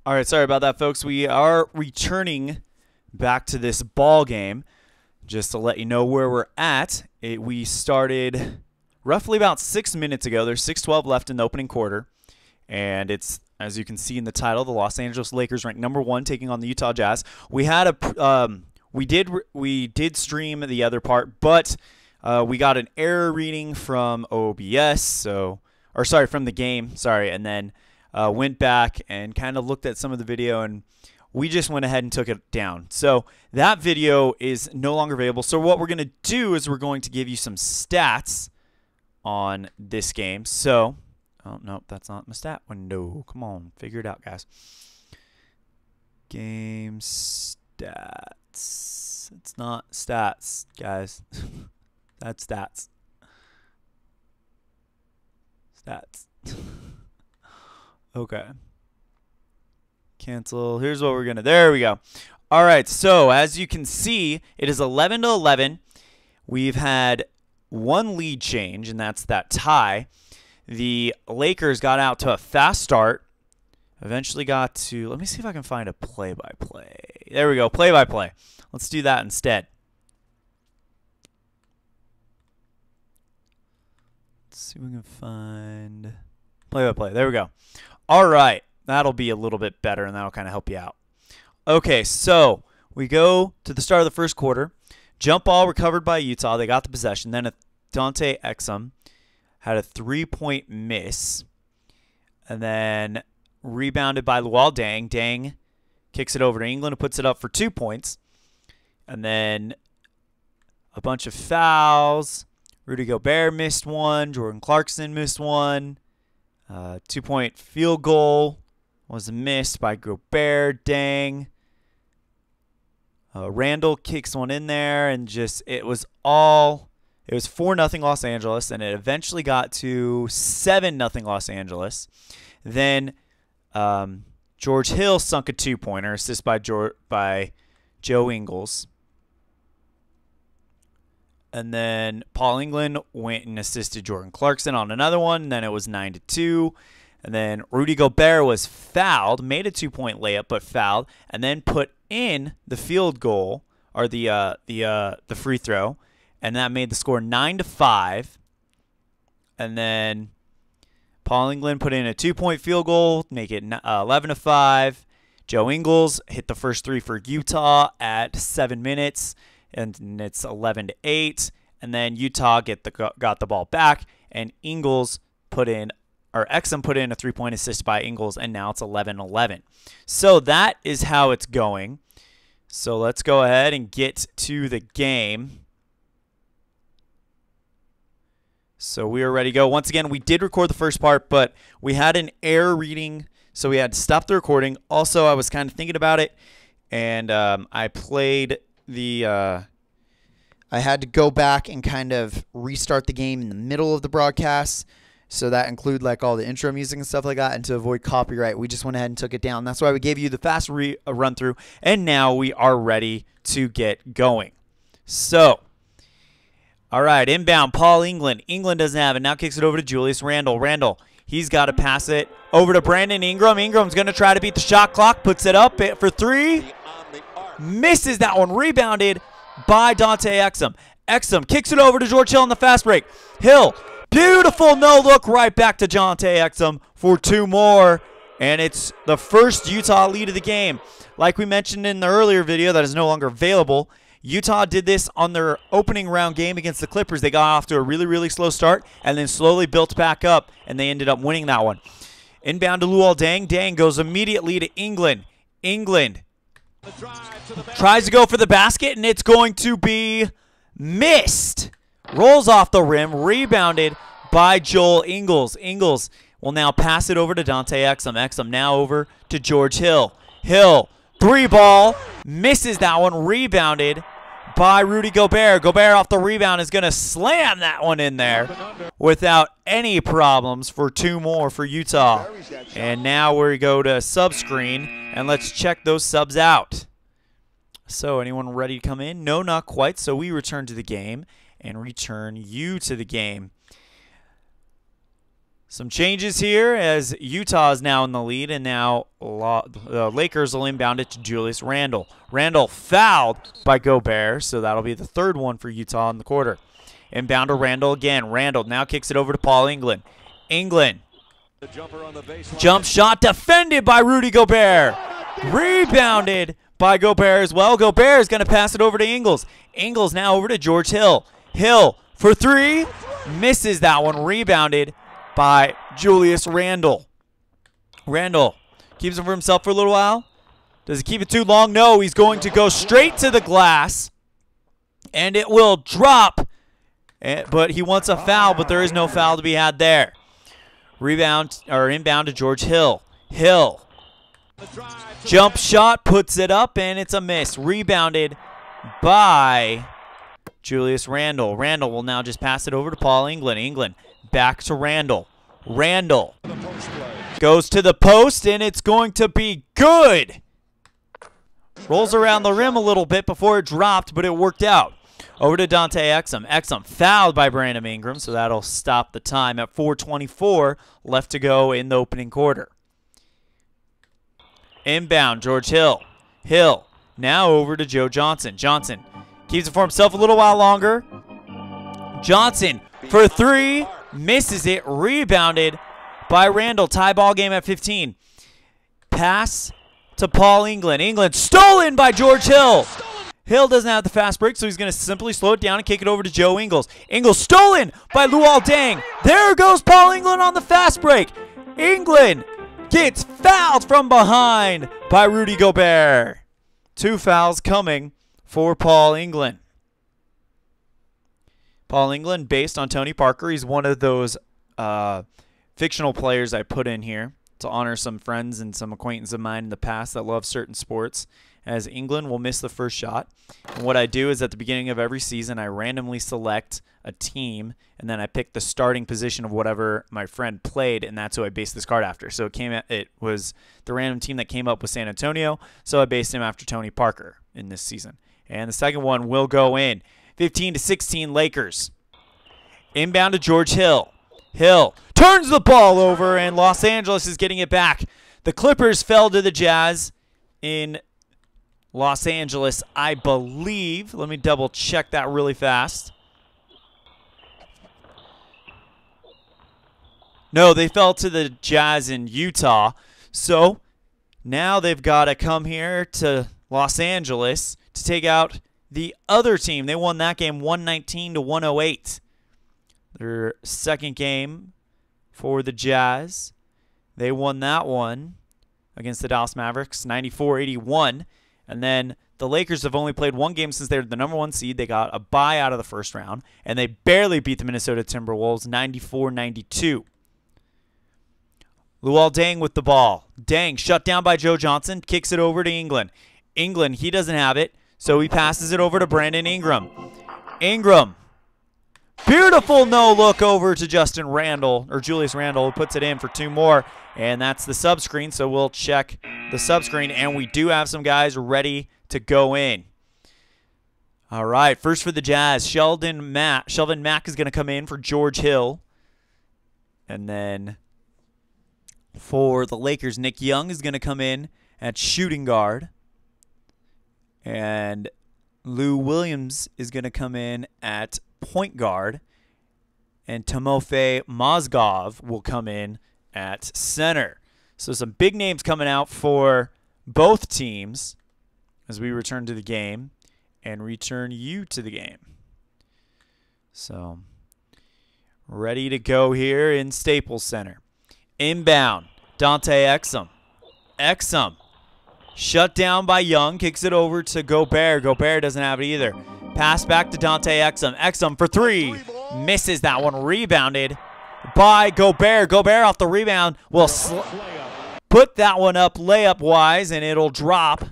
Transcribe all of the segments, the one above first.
All right, sorry about that, folks. We are returning back to this ball game. Just to let you know where we're at, we started roughly about 6 minutes ago. There's 6:12 left in the opening quarter, and it's, as you can see in the title, the Los Angeles Lakers ranked #1 taking on the Utah Jazz. We had a we did stream the other part, but we got an error reading from OBS, from the game, and then went back and kind of looked at some of the video, and we just went ahead and took it down. So that video is no longer available. So what we're going to do is we're going to give you some stats on this game. So, oh, no, that's not my stat window. Come on, figure it out, guys. Game stats. It's not stats, guys. That's stats. Stats. Okay. Cancel. Here's what we're going to. There we go. All right. So as you can see, it is 11-11. We've had one lead change, and that's that tie. The Lakers got out to a fast start. Eventually got to, let me see if I can find a play-by-play. There we go. Play-by-play. Let's do that instead. Let's see if we can find play-by-play. There we go. All right. That'll be a little bit better, and that'll kind of help you out. Okay, so we go to the start of the first quarter. Jump ball recovered by Utah. They got the possession. Then Dante Exum had a three-point miss. And then rebounded by Luol Deng. Deng kicks it over to England, who puts it up for 2 points. And then a bunch of fouls. Rudy Gobert missed one. Jordan Clarkson missed one. 2-point field goal was missed by Gobert. Dang. Randall kicks one in there, and it was 4-0 Los Angeles, and it eventually got to 7-0 Los Angeles. Then George Hill sunk a 2-pointer, assist by Joe Ingles. And then Paul England went and assisted Jordan Clarkson on another one. And then it was 9-2. And then Rudy Gobert was fouled, made a 2-point layup, but fouled, and then put in the field goal, or the free throw, and that made the score 9-5. And then Paul England put in a 2-point field goal, make it 11-5. Joe Ingles hit the first three for Utah at 7 minutes, and it's 11-8. And then Utah got the ball back, and Exum put in a 3-point assist by Ingles, and now it's 11-11. So that is how it's going. So let's go ahead and get to the game. So we are ready to go. Once again, we did record the first part, but we had an error reading, so we had to stop the recording. Also, I was kind of thinking about it, and I played the I had to go back and kind of restart the game in the middle of the broadcast. So that include like all the intro music and stuff like that, and to avoid copyright, we just went ahead and took it down. That's why we gave you the fast run through, and now we are ready to get going. So, all right, inbound, Paul England. England doesn't have it. Now kicks it over to Julius Randle. Randle, he's got to pass it over to Brandon Ingram. Ingram's going to try to beat the shot clock. Puts it up for 3. Misses that one. Rebounded by Dante Exum. Exum kicks it over to George Hill on the fast break. Hill. Beautiful no-look right back to Dante Exum for 2 more, and it's the first Utah lead of the game. Like we mentioned in the earlier video that is no longer available, Utah did this on their opening round game against the Clippers. They got off to a really, really slow start and then slowly built back up, and they ended up winning that one. Inbound to Luol Deng. Deng goes immediately to England. England tries to go for the basket, and it's going to be missed. Rolls off the rim, rebounded by Joel Ingles. Ingles will now pass it over to Dante Exum. Exum now over to George Hill. Hill, 3-ball, misses that one, rebounded by Rudy Gobert. Gobert off the rebound is going to slam that one in there without any problems for 2 more for Utah. And now we go to sub screen, and let's check those subs out. So anyone ready to come in? No, not quite. So we return to the game and return you to the game. Some changes here as Utah is now in the lead, and now the Lakers will inbound it to Julius Randle. Randle fouled by Gobert, so that'll be the third one for Utah in the quarter. Inbound to Randle again. Randle now kicks it over to Paul England. England. Jump shot defended by Rudy Gobert. Rebounded by Gobert as well. Gobert is going to pass it over to Ingles. Ingles now over to George Hill. Hill for three. Misses that one. Rebounded by Julius Randle. Randle keeps it for himself for a little while. Does he keep it too long? No, he's going to go straight to the glass. And it will drop. But he wants a foul, but there is no foul to be had there. Rebound or inbound to George Hill. Hill. Jump shot, puts it up, and it's a miss. Rebounded by Julius Randle. Randle will now just pass it over to Paul England. England back to Randle. Randle goes to the post, and it's going to be good. Rolls around the rim a little bit before it dropped, but it worked out. Over to Dante Exum. Exum fouled by Brandon Ingram, so that'll stop the time at 4:24 left to go in the opening quarter. Inbound, George Hill. Hill now over to Joe Johnson. Johnson keeps it for himself a little while longer. Johnson for three. Misses it. Rebounded by Randle. Tie ball game at 15. Pass to Paul England. England stolen by George Hill. Hill doesn't have the fast break, so he's going to simply slow it down and kick it over to Joe Ingles. Ingles stolen by Luol Deng. There goes Paul England on the fast break. England gets fouled from behind by Rudy Gobert. 2 fouls coming for Paul England. Paul England, based on Tony Parker, he's one of those fictional players I put in here to honor some friends and some acquaintances of mine in the past that love certain sports, as England will miss the first shot. And what I do is at the beginning of every season, I randomly select a team, and then I pick the starting position of whatever my friend played, and that's who I based this card after. So it was the random team that came up with San Antonio, so I based him after Tony Parker in this season. And the second one will go in. 15-16 Lakers. Inbound to George Hill. Hill turns the ball over, and Los Angeles is getting it back. The Clippers fell to the Jazz in Los Angeles, I believe. Let me double check that really fast. No, they fell to the Jazz in Utah. So now they've got to come here to Los Angeles to take out the other team. They won that game 119-108. Their second game for the Jazz. They won that one against the Dallas Mavericks 94-81. And then the Lakers have only played one game since they're the #1 seed. They got a bye out of the first round, and they barely beat the Minnesota Timberwolves 94-92. Luol Deng with the ball. Deng shut down by Joe Johnson, kicks it over to England. England, he doesn't have it, so he passes it over to Brandon Ingram. Ingram, beautiful no-look over to Justin Randle, or Julius Randle, who puts it in for 2 more. And that's the sub-screen, so we'll check the sub-screen, and we do have some guys ready to go in. All right, first for the Jazz, Shelvin Mack is going to come in for George Hill. And then for the Lakers, Nick Young is going to come in at shooting guard. And Lou Williams is going to come in at point guard. And Timofey Mozgov will come in at center. So some big names coming out for both teams as we return to the game and return you to the game. So ready to go here in Staples Center. Inbound, Dante Exum. Exum shut down by Young, kicks it over to Gobert. Gobert doesn't have it either. Pass back to Dante Exum. Exum for 3. Misses that one. Rebounded by Gobert. Gobert off the rebound will put that one up layup-wise, and it'll drop.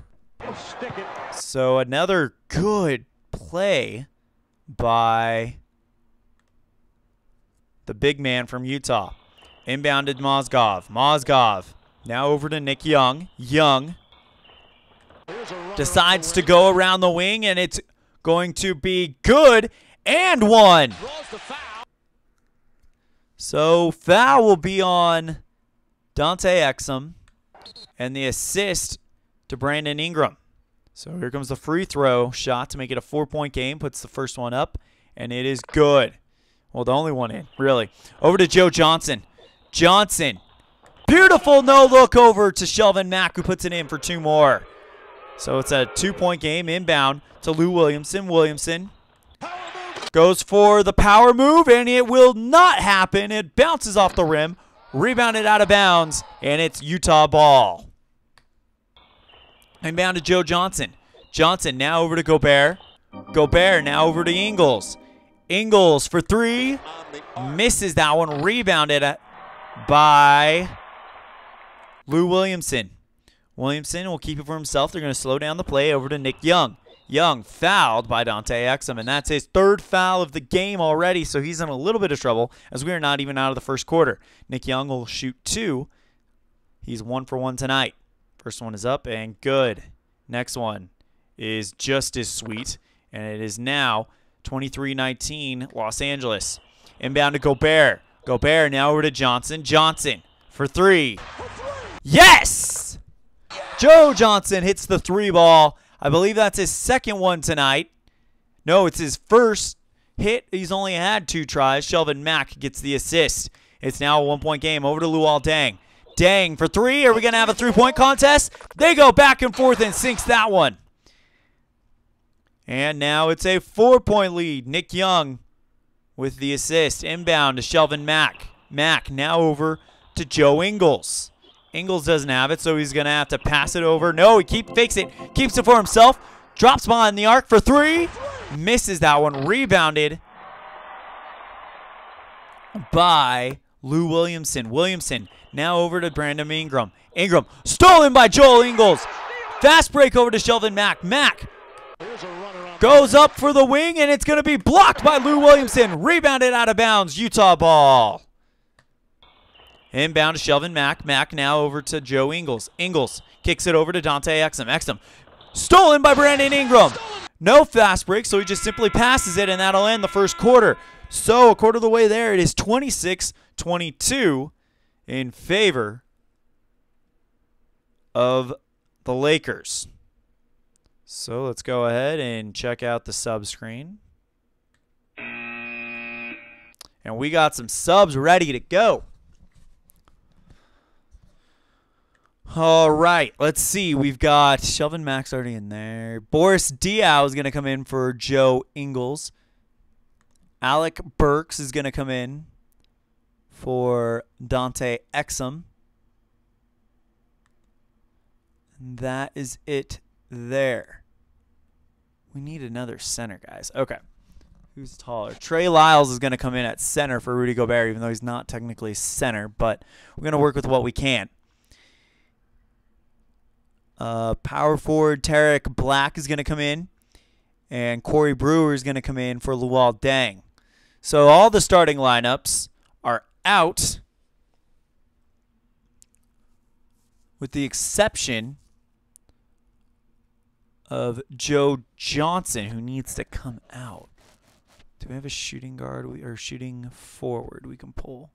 So another good play by the big man from Utah. Inbounded Mozgov. Mozgov now over to Nick Young. Young decides to go around the wing, and it's going to be good and one. So foul will be on Dante Exum, and the assist to Brandon Ingram. So here comes the free throw shot to make it a 4-point game. Puts the first one up, and it is good. Well, the only one in, really. Over to Joe Johnson. Johnson. Beautiful no-look over to Shelvin Mack, who puts it in for 2 more. So it's a 2-point game inbound to Lou Williamson. Williamson goes for the power move, and it will not happen. It bounces off the rim, rebounded out of bounds, and it's Utah ball. Inbound to Joe Johnson. Johnson now over to Gobert. Gobert now over to Ingles. Ingles for 3. Misses that one. Rebounded by Lou Williamson. Williamson will keep it for himself. They're going to slow down the play over to Nick Young. Young fouled by Dante Exum, and that's his 3rd foul of the game already, so he's in a little bit of trouble as we are not even out of the first quarter. Nick Young will shoot 2. He's 1 for 1 tonight. First one is up and good. Next one is just as sweet, and it is now 23-19 Los Angeles. Inbound to Gobert. Gobert now over to Johnson. Johnson for 3. Yes! Joe Johnson hits the 3 ball. I believe that's his 2nd one tonight. No, it's his first hit. He's only had 2 tries. Shelvin Mack gets the assist. It's now a 1-point game. Over to Luol Deng. Deng for 3. Are we going to have a 3-point contest? They go back and forth and sinks that one. And now it's a 4-point lead. Nick Young with the assist. Inbound to Shelvin Mack. Mack now over to Joe Ingles. Ingles doesn't have it, so he's going to have to pass it over. No, he fakes it. Keeps it for himself. Drops behind the arc for 3. Misses that one. Rebounded by Lou Williamson. Williamson now over to Brandon Ingram. Ingram stolen by Joel Ingles. Fast break over to Shelvin Mack. Mack goes up for the wing, and it's going to be blocked by Lou Williamson. Rebounded out of bounds. Utah ball. Inbound to Shelvin Mack. Mack now over to Joe Ingles. Ingles kicks it over to Dante Exum. Exum stolen by Brandon Ingram. No fast break, so he just simply passes it, and that'll end the first quarter. So a quarter of the way there, it is 26-22 in favor of the Lakers. So let's go ahead and check out the sub screen. And we got some subs ready to go. All right, let's see. We've got Shelvin Mack's already in there. Boris Diaw is going to come in for Joe Ingles. Alec Burks is going to come in for Dante Exum. And that is it there. We need another center, guys. Okay. Who's taller? Trey Lyles is going to come in at center for Rudy Gobert, even though he's not technically center, but we're going to work with what we can. Power forward Tarek Black is going to come in, and Corey Brewer is going to come in for Luol Deng. So all the starting lineups are out, with the exception of Joe Johnson, who needs to come out. Do we have a shooting guard or shooting forward we can pull?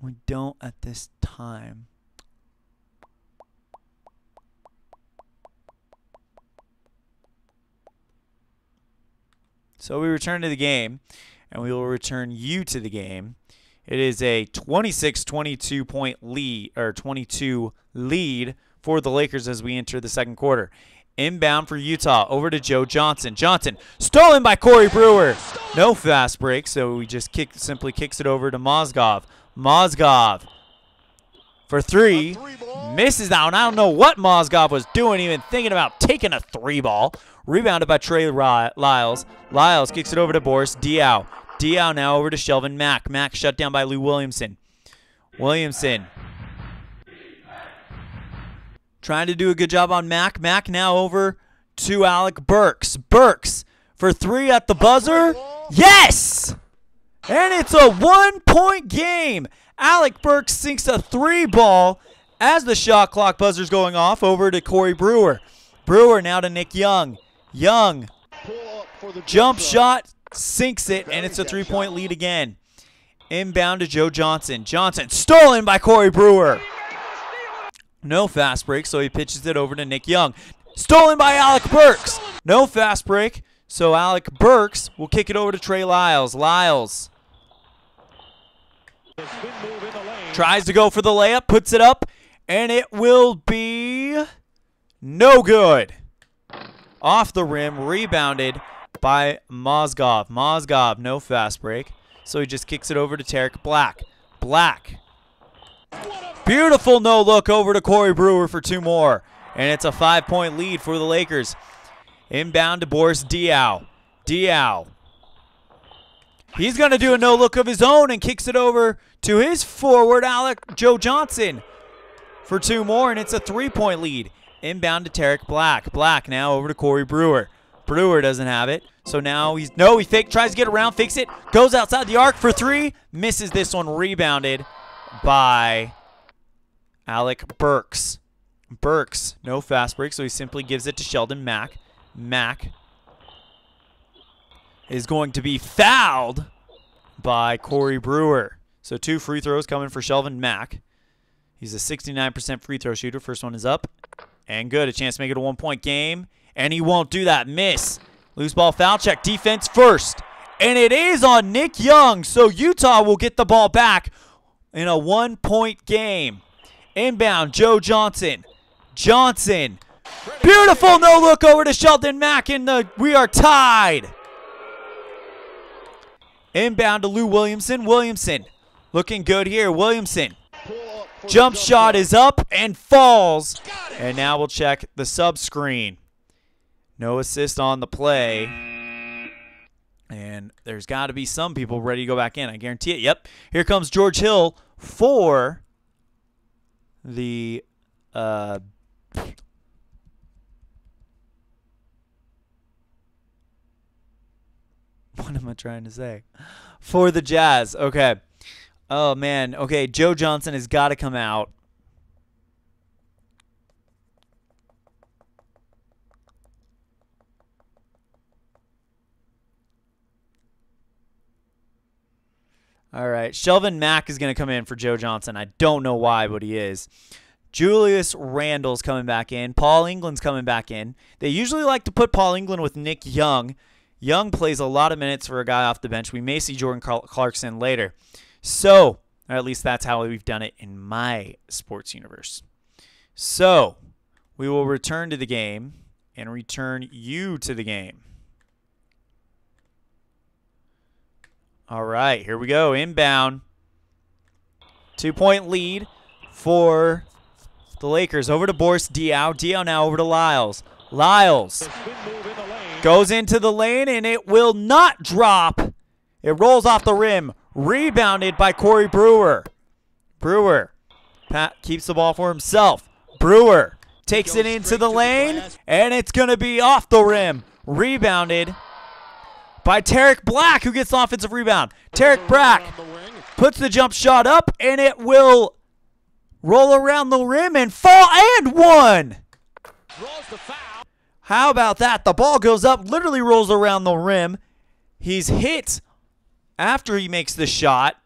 We don't at this time. So we return to the game, and we will return you to the game. It is a 26-22 point lead, or 22 lead for the Lakers as we enter the second quarter. Inbound for Utah, over to Joe Johnson. Johnson stolen by Corey Brewer. No fast break, so we just simply kicks it over to Mozgov. Mozgov for 3. Misses that one. I don't know what Mozgov was doing, even thinking about taking a 3 ball. Rebounded by Trey Lyles. Lyles kicks it over to Boris Diaw. Diaw now over to Shelvin Mack. Mack shut down by Lou Williamson. Williamson trying to do a good job on Mack. Mack now over to Alec Burks. Burks for 3 at the buzzer. Yes! And it's a 1-point game. Alec Burks sinks a 3 ball as the shot clock buzzer's going off over to Corey Brewer. Brewer now to Nick Young. Young Jump shot, sinks it, and it's a 3-point lead again. Inbound to Joe Johnson. Johnson stolen by Corey Brewer. No fast break, so he pitches it over to Nick Young. Stolen by Alec Burks. No fast break, so Alec Burks will kick it over to Trey Lyles. Lyles tries to go for the layup, puts it up, and it will be no good. Off the rim, rebounded by Mozgov. Mozgov, no fast break, so he just kicks it over to Tarek Black. Black. Beautiful no-look over to Corey Brewer for 2 more. And it's a 5-point lead for the Lakers. Inbound to Boris Diaw. Diaw. He's going to do a no-look of his own and kicks it over to his forward, Joe Johnson, for 2 more, and it's a 3-point lead. Inbound to Tarek Black. Black now over to Corey Brewer. Brewer doesn't have it, so now he tries to get around, fakes it, goes outside the arc for 3, misses this one, rebounded by Alec Burks. Burks, no fast break, so he simply gives it to Sheldon Mack. Mack is going to be fouled by Corey Brewer. So 2 free throws coming for Sheldon Mack. He's a 69% free throw shooter. First one is up and good. A chance to make it a 1-point game, and he won't do that. Miss. Loose ball foul check. Defense first. And it is on Nick Young, so Utah will get the ball back in a 1-point game. Inbound, Joe Johnson. Johnson. Beautiful no-look over to Sheldon Mack, and we are tied. Inbound to Lou Williamson. Williamson looking good here. Williamson. Jump shot is up and falls. And now we'll check the sub screen. No assist on the play. And there's got to be some people ready to go back in. I guarantee it. Yep. Here comes George Hill for the what am I trying to say? For the Jazz. Okay. Oh, man. Okay, Joe Johnson has got to come out. All right. Sheldon Mack is going to come in for Joe Johnson. I don't know why, but he is. Julius Randle's coming back in. Paul England's coming back in. They usually like to put Paul England with Nick Young. Young plays a lot of minutes for a guy off the bench. We may see Jordan Clarkson later. So, or at least that's how we've done it in my sports universe. So, we will return to the game and return you to the game. All right, here we go. Inbound. 2-point lead for the Lakers. Over to Boris Diaw. Diaw now over to Lyles. Lyles goes into the lane, and it will not drop. It rolls off the rim. Rebounded by Corey Brewer. Brewer keeps the ball for himself. Brewer takes it into the lane, and it's going to be off the rim. Rebounded by Tarek Black, who gets the offensive rebound. Tarek Black puts the jump shot up, and it will roll around the rim and fall, and one. How about that? The ball goes up, literally rolls around the rim. He's hit after he makes the shot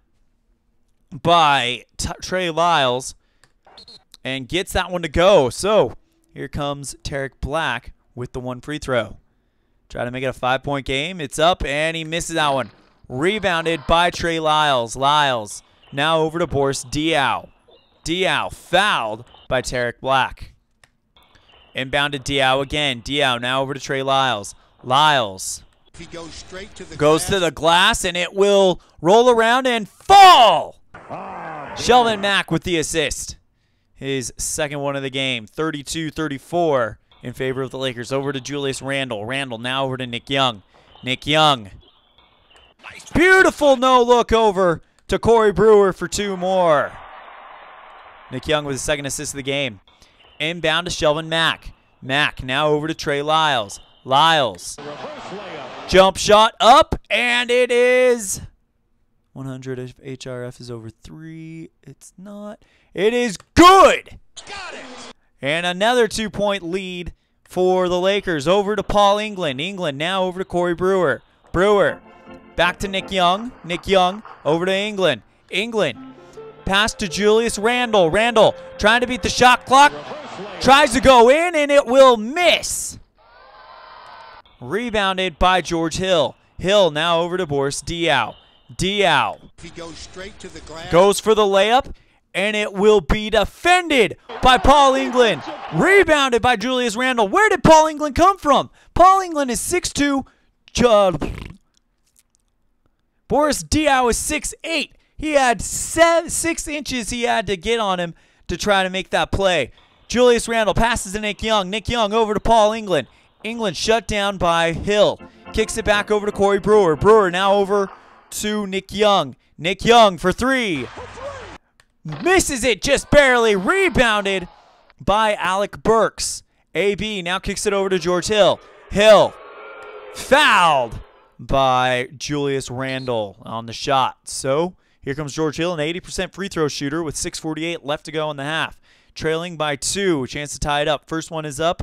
by Trey Lyles and gets that one to go. So here comes Tarek Black with the 1 free throw. Try to make it a 5-point game. It's up, and he misses that one. Rebounded by Trey Lyles. Lyles now over to Boris Diaw. Diaw fouled by Tarek Black. Inbound to Diaw again. Diaw now over to Trey Lyles. Lyles goes to the glass, and it will roll around and fall. Sheldon Mack with the assist. His second one of the game. 32-34 in favor of the Lakers. Over to Julius Randle. Randle now over to Nick Young. Nick Young. Beautiful no-look over to Corey Brewer for 2 more. Nick Young with his second assist of the game. Inbound to Sheldon Mack. Mack now over to Trey Lyles. Lyles. Jump shot up, and it is 100. If HRF is over 3, it's not. It is good. And another 2-point lead for the Lakers. Over to Paul England. England now over to Corey Brewer. Brewer back to Nick Young. Nick Young over to England. England pass to Julius Randle. Randle trying to beat the shot clock. Tries to go in, and it will miss. Rebounded by George Hill. Hill now over to Boris Diaw. Diaw goes for the layup, and it will be defended by Paul England. Rebounded by Julius Randle. Where did Paul England come from? Paul England is 6'2". Boris Diaw is 6'8". He had 6 inches he had to get on him to try to make that play. Julius Randle passes to Nick Young. Nick Young over to Paul England. England shut down by Hill. Kicks it back over to Corey Brewer. Brewer now over to Nick Young. Nick Young for 3. Misses it just barely. Rebounded by Alec Burks. AB now kicks it over to George Hill. Hill fouled by Julius Randle on the shot. So here comes George Hill, an 80% free throw shooter with 6:48 left to go in the half. Trailing by 2. Chance to tie it up. First one is up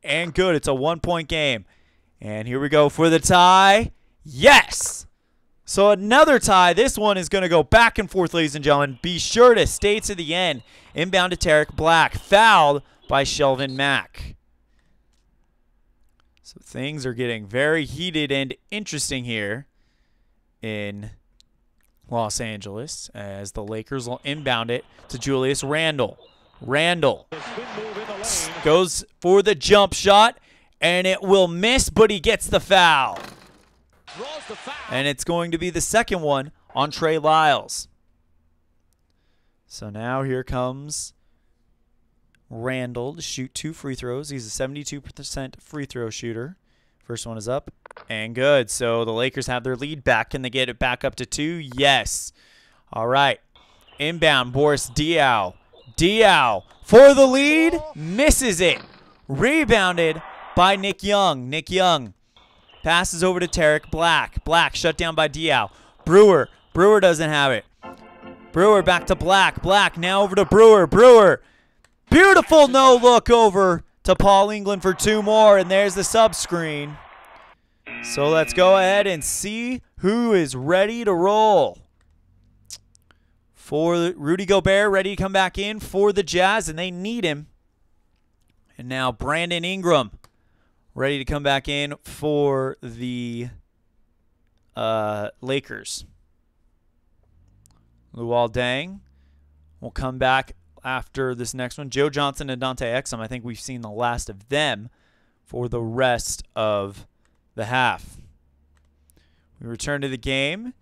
and good. It's a 1-point game. And here we go for the tie. Yes! So another tie. This one is going to go back and forth, ladies and gentlemen. Be sure to stay to the end. Inbound to Tarek Black. Fouled by Shelvin Mack. So things are getting very heated and interesting here in Los Angeles as the Lakers will inbound it to Julius Randle. Randle goes for the jump shot, and it will miss, but he gets the foul. And it's going to be the second one on Trey Lyles. So now here comes Randle to shoot 2 free throws. He's a 72% free throw shooter. First one is up and good. So the Lakers have their lead back. Can they get it back up to 2? Yes. All right. Inbound, Boris Diaw. Diaw for the lead. Misses it. Rebounded by Nick Young. Nick Young passes over to Tarek Black. Black shut down by Diaw. Brewer. Brewer doesn't have it. Brewer back to Black. Black now over to Brewer. Brewer. Beautiful no-look over to Paul England for 2 more, and there's the sub-screen. So let's go ahead and see who is ready to roll. For Rudy Gobert, ready to come back in for the Jazz, and they need him. And now Brandon Ingram, ready to come back in for the Lakers. Luol Deng will come back after this next one. Joe Johnson and Dante Exum, I think we've seen the last of them for the rest of the half. We return to the game.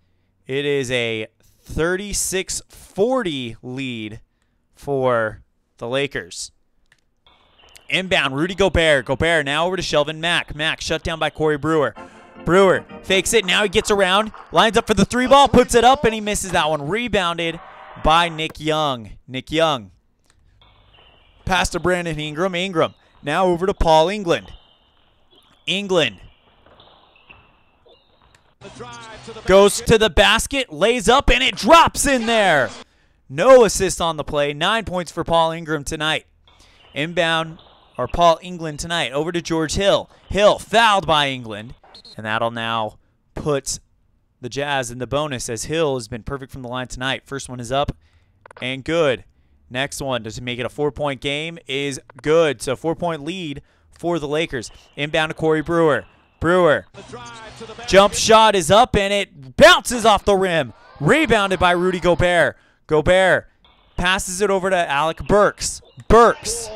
It is a 36-40 lead for the Lakers. Inbound, Rudy Gobert. Gobert now over to Shelvin Mack. Mack shut down by Corey Brewer. Brewer fakes it. Now he gets around. Lines up for the 3 ball. Puts it up, and he misses that one. Rebounded by Nick Young. Nick Young. Pass to Brandon Ingram. Ingram now over to Paul England. England goes to the basket, lays up, and it drops in there. No assist on the play. 9 points for Paul Ingram tonight. Inbound, or Paul England tonight, over to George Hill. Hill fouled by England, and that'll now put the Jazz in the bonus as Hill has been perfect from the line tonight. First one is up and good. Next one to make it a 4-point game is good. So 4-point lead for the Lakers. Inbound to Corey Brewer. Brewer. Jump shot is up, and it bounces off the rim. Rebounded by Rudy Gobert. Gobert passes it over to Alec Burks. Burks.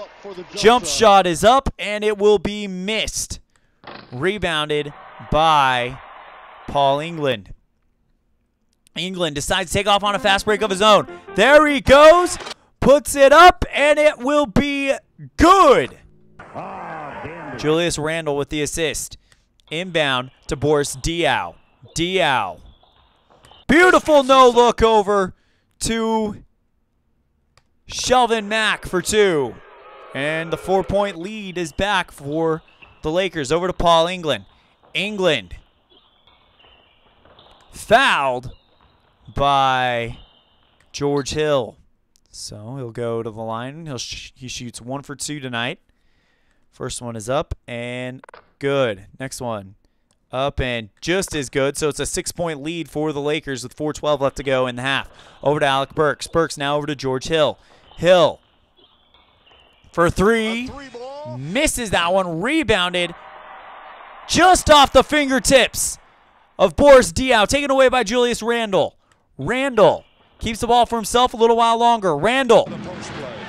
Jump shot is up, and it will be missed. Rebounded by Paul England. England decides to take off on a fast break of his own. There he goes. Puts it up, and it will be good. Julius Randle with the assist. Inbound to Boris Diaw. Diaw. Beautiful no-look over to Shelvin Mack for 2. And the 4-point lead is back for the Lakers. Over to Paul England. England. Fouled by George Hill. So he'll go to the line. He shoots 1 for 2 tonight. First one is up and good. Next one. Up and just as good. So it's a 6-point lead for the Lakers with 4:12 left to go in the half. Over to Alec Burks. Burks now over to George Hill. Hill for three. Misses that one. Rebounded just off the fingertips of Boris Diaw. Taken away by Julius Randle. Randle keeps the ball for himself a little while longer. Randle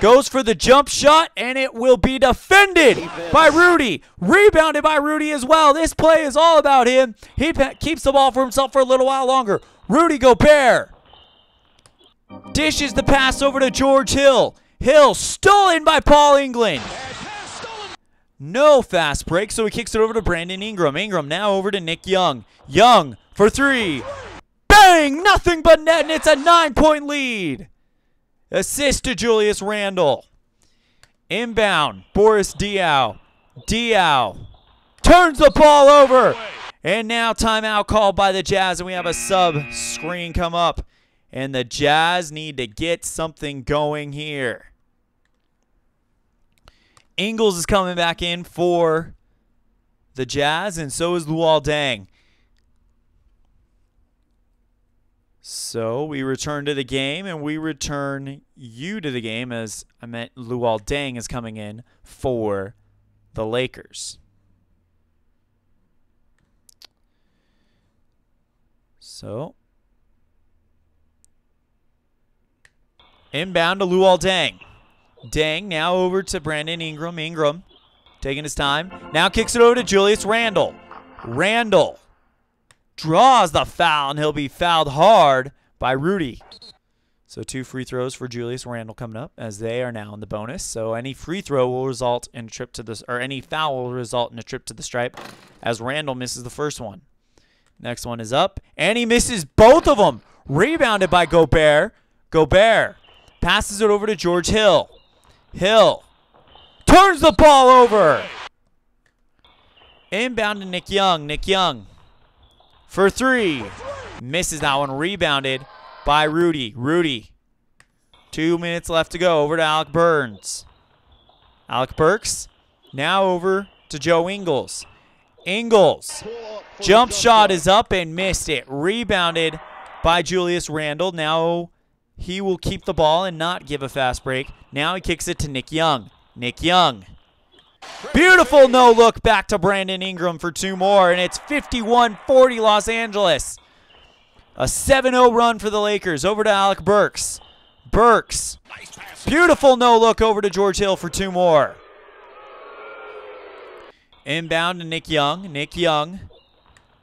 goes for the jump shot, and it will be defended by Rudy. Rebounded by Rudy as well. This play is all about him. He keeps the ball for himself for a little while longer. Rudy Gobert dishes the pass over to George Hill. Hill stolen by Paul England. No fast break, so he kicks it over to Brandon Ingram. Ingram now over to Nick Young. Young for three. Bang! Nothing but net, and it's a 9-point lead. Assist to Julius Randle. Inbound, Boris Diaw. Diaw turns the ball over. And now timeout called by the Jazz, and we have a sub screen come up. And the Jazz need to get something going here. Ingles is coming back in for the Jazz, and so is Luol Deng. So we return to the game, and we return you to the game, as I meant Luol Deng is coming in for the Lakers. So inbound to Luol Deng. Deng now over to Brandon Ingram. Ingram taking his time. Now kicks it over to Julius Randle. Randle draws the foul, and he'll be fouled hard by Rudy. So 2 free throws for Julius Randle coming up, as they are now in the bonus. So any free throw will result in a trip to this, or any foul will result in a trip to the stripe, as Randle misses the first one. Next one is up, and he misses both of them. Rebounded by Gobert. Gobert passes it over to George Hill. Hill turns the ball over. Inbound to Nick Young. Nick Young for three. Misses that one. Rebounded by Rudy. Rudy. 2 minutes left to go. Over to Alec Burns. Alec Burks now over to Joe Ingles. Ingles. Jump shot is up and missed it. Rebounded by Julius Randle. Now he will keep the ball and not give a fast break. Now he kicks it to Nick Young. Nick Young. Beautiful no-look back to Brandon Ingram for 2 more, and it's 51-40 Los Angeles. A 7-0 run for the Lakers. Over to Alec Burks. Burks. Beautiful no-look over to George Hill for 2 more. Inbound to Nick Young. Nick Young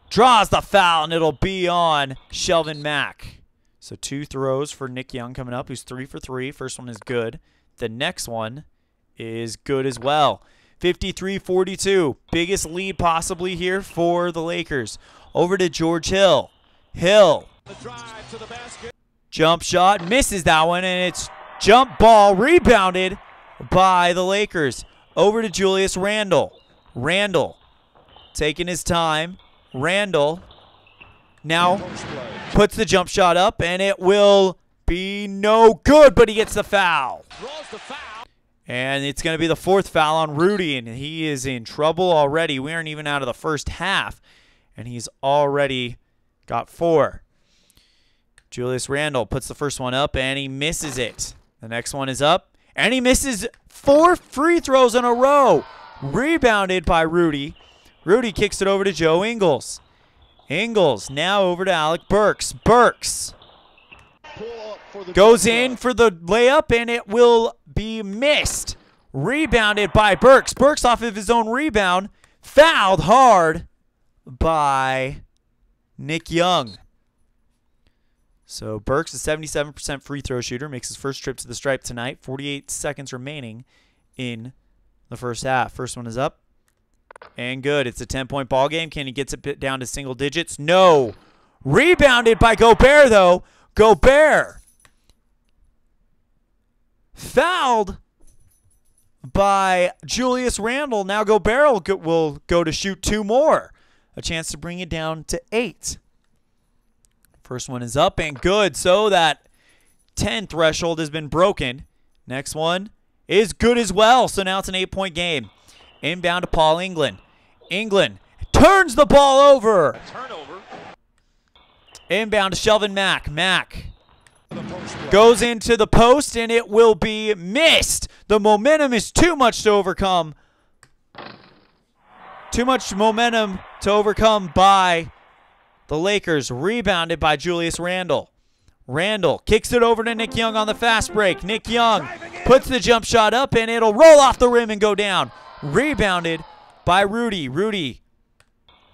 draws the foul, and it'll be on Shelvin Mack. So 2 throws for Nick Young coming up, who's 3 for 3. First one is good. The next one is good as well. 53-42. Biggest lead possibly here for the Lakers. Over to George Hill. Hill. Jump shot. Misses that one, and it's jump ball rebounded by the Lakers. Over to Julius Randle. Randle taking his time. Randle now puts the jump shot up, and it will be no good, but he gets the foul. And it's going to be the 4th foul on Rudy, and he is in trouble already. We aren't even out of the first half, and he's already got 4. Julius Randle puts the first one up, and he misses it. The next one is up, and he misses 4 free throws in a row. Rebounded by Rudy. Rudy kicks it over to Joe Ingles. Ingles now over to Alec Burks. Burks goes in for the layup, and it will be missed. Rebounded by Burks. Burks off of his own rebound. Fouled hard by Nick Young. So Burks, a 77% free throw shooter, makes his first trip to the stripe tonight. 48 seconds remaining in the first half. First one is up. And good. It's a 10-point ball game. Can he get it down to single digits? No. Rebounded by Gobert, though. Gobert fouled by Julius Randle. Now Gobert will go to shoot 2 more. A chance to bring it down to 8. First one is up and good. So that 10 threshold has been broken. Next one is good as well. So now it's an 8-point game. Inbound to Paul England. England turns the ball over. Turnover. Inbound to Shelvin Mack. Mack goes into the post, and it will be missed. The momentum is too much to overcome. Too much momentum to overcome by the Lakers. Rebounded by Julius Randle. Randle kicks it over to Nick Young on the fast break. Nick Young puts the jump shot up, and it'll roll off the rim and go down. Rebounded by Rudy. Rudy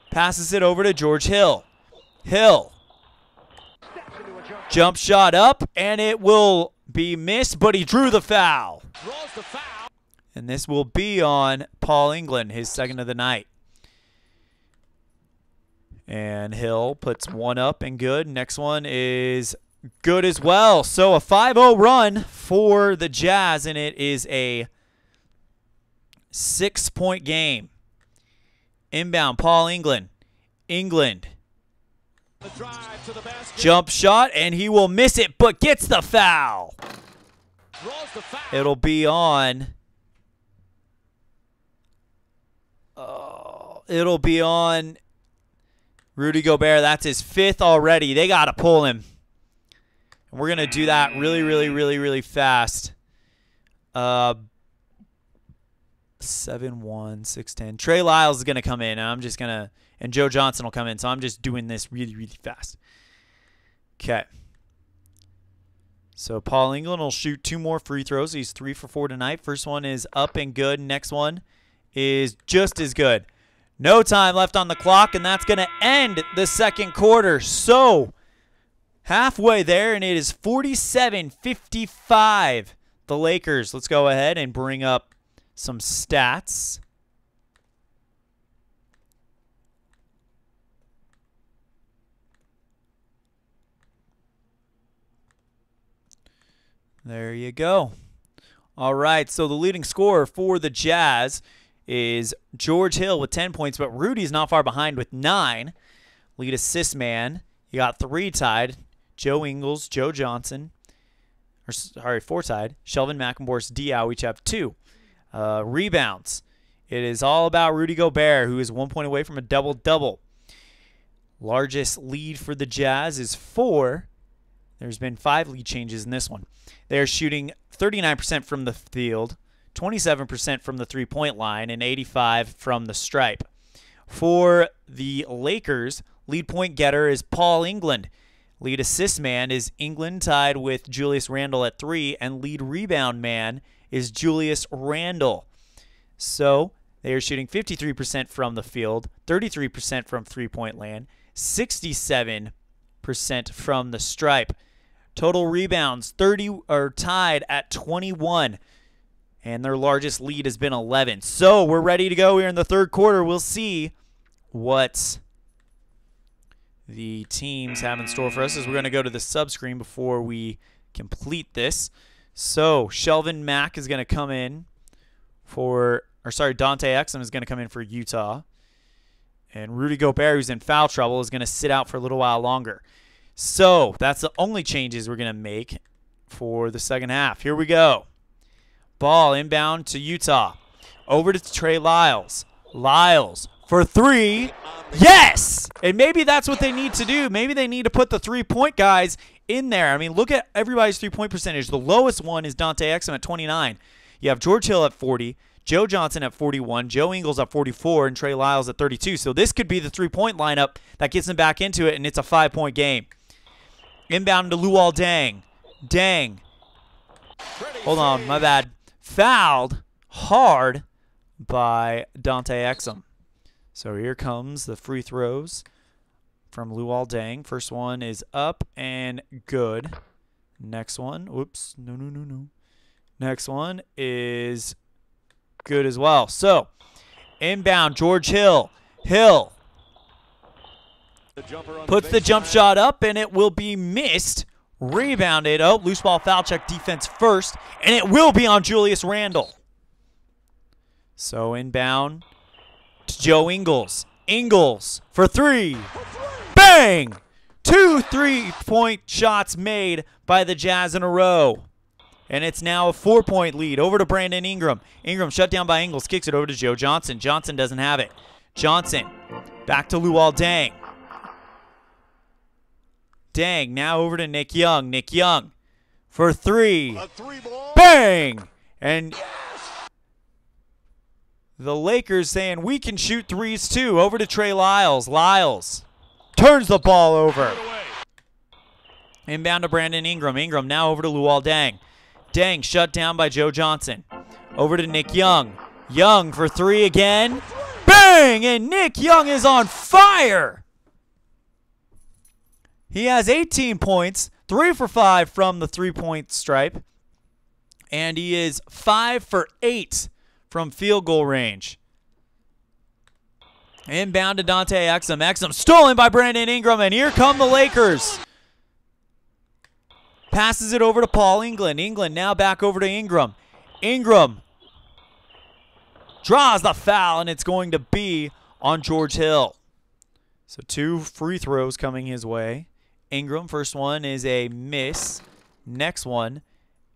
passes it over to George Hill. Hill. Jump shot up, and it will be missed, but he drew the foul. And this will be on Paul England, his second of the night. And Hill puts one up and good. Next one is good as well. So a 5-0 run for the Jazz, and it is a 6-point game. Inbound, Paul England. England. Jump shot, and he will miss it, but gets the foul. It'll be on. It'll be on Rudy Gobert. That's his 5th already. They got to pull him. And we're going to do that really fast. 7-1, 6-10. Trey Lyles is going to come in, and I'm just going to, and Joe Johnson will come in, so I'm just doing this really fast. Okay. So Paul England will shoot 2 more free throws. He's 3 for 4 tonight. First one is up and good. Next one is just as good. No time left on the clock, and that's going to end the second quarter. So halfway there, and it is 47-55. The Lakers. Let's go ahead and bring up some stats. There you go. All right, so the leading scorer for the Jazz is George Hill with 10 points, but Rudy's not far behind with 9. Lead assist man, you got 3 tied. Joe Ingles, Joe Johnson, or sorry, 4 tied. Shelvin Mack and Boris Diaw each have 2. Rebounds, it is all about Rudy Gobert, who is 1 point away from a double-double. Largest lead for the Jazz is 4. There's been 5 lead changes in this one. They're shooting 39% from the field, 27% from the three-point line, and 85% from the stripe. For the Lakers, lead point getter is Paul England. Lead assist man is England, tied with Julius Randle at 3, and lead rebound man is Julius Randle. So they are shooting 53% from the field, 33% from three-point land, 67% from the stripe. Total rebounds 30 are tied at 21, and their largest lead has been 11. So we're ready to go here in the third quarter. We'll see what the teams have in store for us as we're going to go to the sub screen before we complete this. So Shelvin Mack is going to come in for, or sorry, Dante Exum is going to come in for Utah. And Rudy Gobert, who's in foul trouble, is going to sit out for a little while longer. So that's the only changes we're going to make for the second half. Here we go. Ball inbound to Utah. Over to Trey Lyles. Lyles for 3. Yes! And maybe that's what they need to do. Maybe they need to put the three-point guys in there. I mean, look at everybody's three-point percentage. The lowest one is Dante Exum at 29. You have George Hill at 40. Joe Johnson at 41, Joe Ingles at 44, and Trey Lyles at 32. So this could be the three-point lineup that gets them back into it, and it's a 5-point game. Inbound to Luol Deng. Deng. Hold on, my bad. Fouled hard by Dante Exum. So here comes the free throws from Luol Deng. First one is up and good. Next one, whoops, no. Next one is good as well. So, inbound, George Hill. Hill puts the jump shot up, and it will be missed. Rebounded. Oh, loose ball foul check, defense first, and it will be on Julius Randle. So, inbound to Joe Ingles. Ingles for 3. Bang! 2 3-point shots made by the Jazz in a row. And it's now a 4-point lead. Over to Brandon Ingram. Ingram shut down by Ingles. Kicks it over to Joe Johnson. Johnson doesn't have it. Johnson back to Luol Deng. Deng now over to Nick Young. Nick Young for 3. Bang! And the Lakers saying we can shoot threes too. Over to Trey Lyles. Lyles turns the ball over. Inbound to Brandon Ingram. Ingram now over to Luol Deng. Deng shut down by Joe Johnson. Over to Nick Young. Young for 3 again. Bang! And Nick Young is on fire. He has 18 points, 3 for 5 from the 3-point stripe. And he is 5 for 8 from field goal range. Inbound to Dante Exum. Exum stolen by Brandon Ingram. And here come the Lakers. Passes it over to Paul England. England now back over to Ingram. Ingram draws the foul, and it's going to be on George Hill. So 2 free throws coming his way. Ingram, first one is a miss. Next one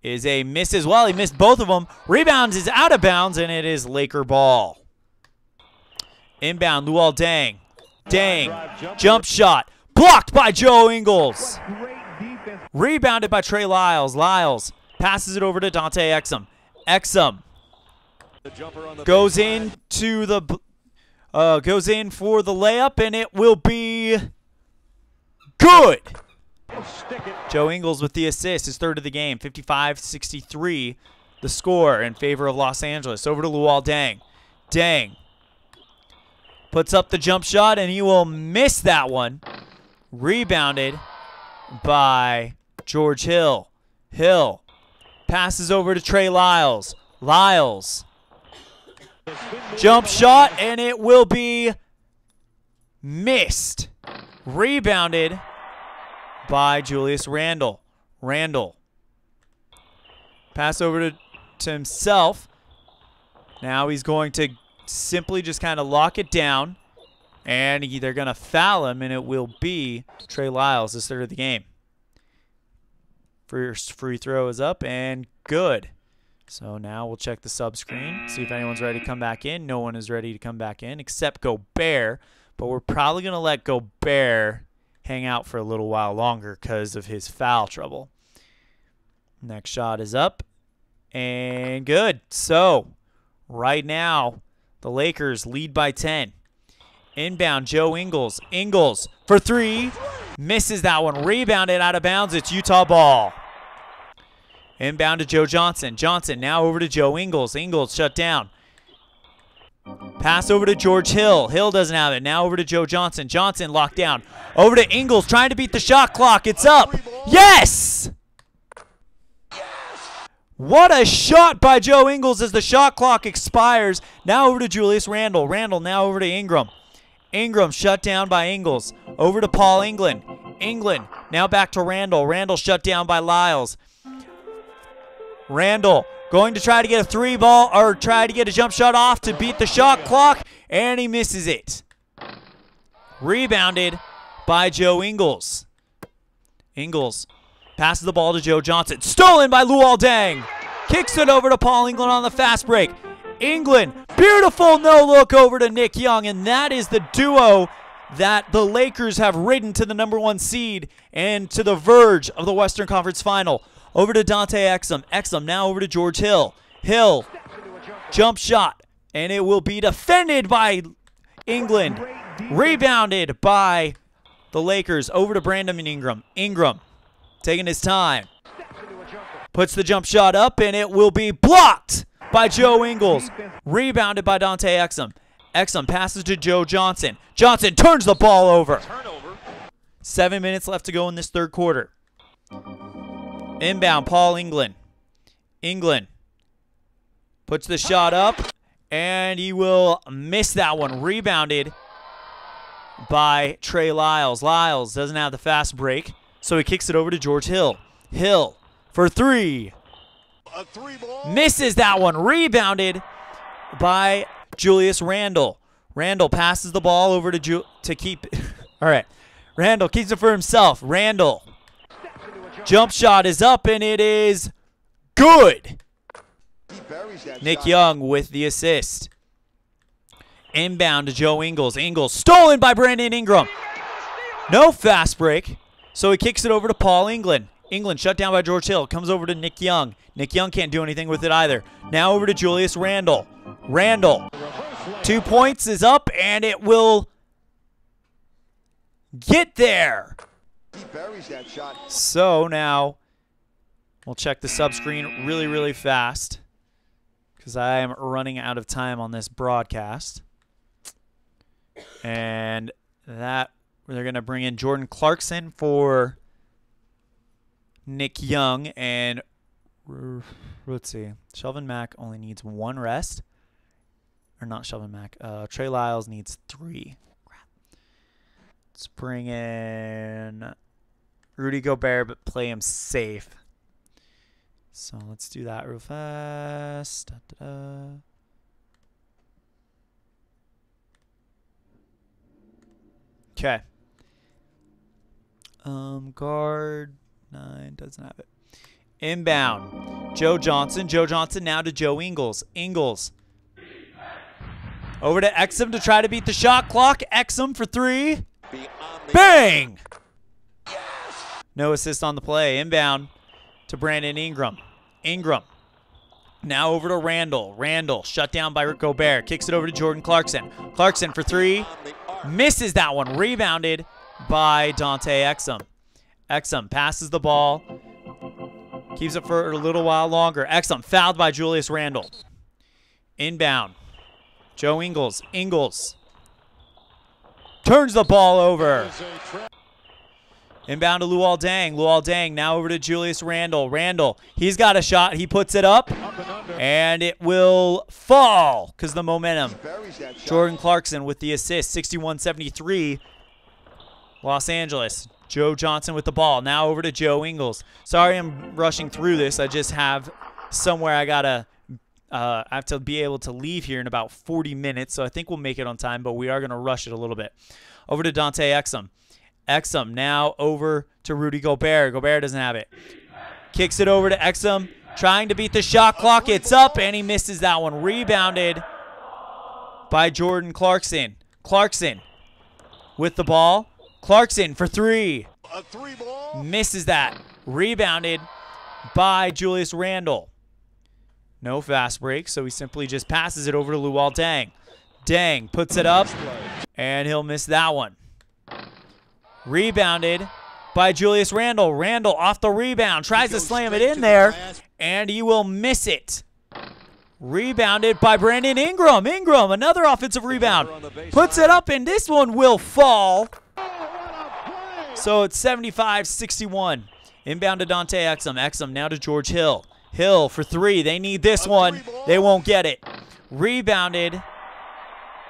is a miss as well. He missed both of them. Rebounds is out of bounds, and it is Laker ball. Inbound, Luol Deng. Deng, jump shot. Blocked by Joe Ingles. Rebounded by Trey Lyles. Lyles passes it over to Dante Exum. Exum goes in for the layup, and it will be good. Joe Ingles with the assist, his third of the game. 55-63, the score in favor of Los Angeles. Over to Luol Deng. Deng puts up the jump shot, and he will miss that one. Rebounded by George Hill. Hill passes over to Trey Lyles. Lyles. Jump shot, and it will be missed. Rebounded by Julius Randle. Randle. Pass over to himself. Now he's going to simply just kind of lock it down. And they're going to foul him, and it will be Trey Lyles, his third of the game. First free throw is up, and good. So now we'll check the sub screen, see if anyone's ready to come back in. No one is ready to come back in except Gobert, but we're probably going to let Gobert hang out for a little while longer because of his foul trouble. Next shot is up, and good. So right now, the Lakers lead by 10. Inbound, Joe Ingles. Ingles for 3. Misses that one. Rebounded out of bounds. It's Utah ball. Inbound to Joe Johnson. Johnson now over to Joe Ingles. Ingles shut down. Pass over to George Hill. Hill doesn't have it. Now over to Joe Johnson. Johnson locked down. Over to Ingles trying to beat the shot clock. It's up. Yes! What a shot by Joe Ingles as the shot clock expires. Now over to Julius Randle. Randle now over to Ingram. Ingram shut down by Ingles. Over to Paul England. England now back to Randle. Randle shut down by Lyles. Randle going to try to get a try to get a jump shot off to beat the shot clock, and he misses it. Rebounded by Joe Ingles. Ingles passes the ball to Joe Johnson. Stolen by Luol Deng. Kicks it over to Paul England on the fast break. England, beautiful no-look over to Nick Young, and that is the duo that the Lakers have ridden to the #1 seed and to the verge of the Western Conference Final. Over to Dante Exum. Exum now over to George Hill. Hill, jump shot, and it will be defended by England. Rebounded by the Lakers. Over to Brandon Ingram. Ingram taking his time. Puts the jump shot up, and it will be blocked by Joe Ingles. Rebounded by Dante Exum. Exum passes to Joe Johnson. Johnson turns the ball over. 7 minutes left to go in this third quarter. Inbound, Paul England. England puts the shot up, and he will miss that one. Rebounded by Trey Lyles. Lyles doesn't have the fast break, so he kicks it over to George Hill. Hill for 3. Misses that one. Rebounded by Julius Randle. Randle passes the ball over to keep it. All right. Randle keeps it for himself. Randle. Jump shot is up, and it is Good. Nick Young with the assist. Inbound to Joe Ingles. Ingles stolen by Brandon Ingram. No fast break. So he kicks it over to Paul England. England shut down by George Hill. Comes over to Nick Young. Nick Young can't do anything with it either. Now over to Julius Randle. Randle. 2 points is up, and it will get there. So now we'll check the sub screen really, really fast because I am running out of time on this broadcast. And that they're going to bring in Jordan Clarkson for Nick Young. And let's see. Shelvin Mack only needs 1 rest. Or not Shelvin Mack. Trey Lyles needs 3. Crap. Let's bring in Rudy Gobert, but play him safe. So let's do that real fast. Okay. Guard 9 doesn't have it. Inbound. Joe Johnson. Joe Johnson now to Joe Ingles. Ingles. Over to Exum to try to beat the shot clock. Exum for 3. Bang! No assist on the play. Inbound to Brandon Ingram. Ingram. Now over to Randle. Randle shut down by Gobert. Kicks it over to Jordan Clarkson. Clarkson for 3. Misses that one. Rebounded by Dante Exum. Exum passes the ball. Keeps it for a little while longer. Exum fouled by Julius Randle. Inbound. Joe Ingles. Ingles. Turns the ball over. Inbound to Luol Deng. Luol Deng now over to Julius Randle. Randle. He's got a shot. He puts it up. And it will fall because the momentum. Jordan Clarkson with the assist. 61-73. Los Angeles. Joe Johnson with the ball. Now over to Joe Ingles. Sorry I'm rushing through this. I just have somewhere I have to be able to leave here in about 40 minutes. So I think we'll make it on time, but we are going to rush it a little bit. Over to Dante Exum. Exum now over to Rudy Gobert. Gobert doesn't have it. Kicks it over to Exum. Trying to beat the shot clock. It's up, and he misses that one. Rebounded by Jordan Clarkson. Clarkson with the ball. Clarkson for 3. Misses that. Rebounded by Julius Randle. No fast break, so he simply just passes it over to Luol Deng. Deng puts it up, and he'll miss that one. Rebounded by Julius Randle. Randle off the rebound. Tries to slam it in there, and he will miss it. Rebounded by Brandon Ingram. Ingram, another offensive rebound. Puts it up, and this one will fall. So it's 75-61. Inbound to Dante Exum. Exum now to George Hill. Hill for 3. They need this one. They won't get it. Rebounded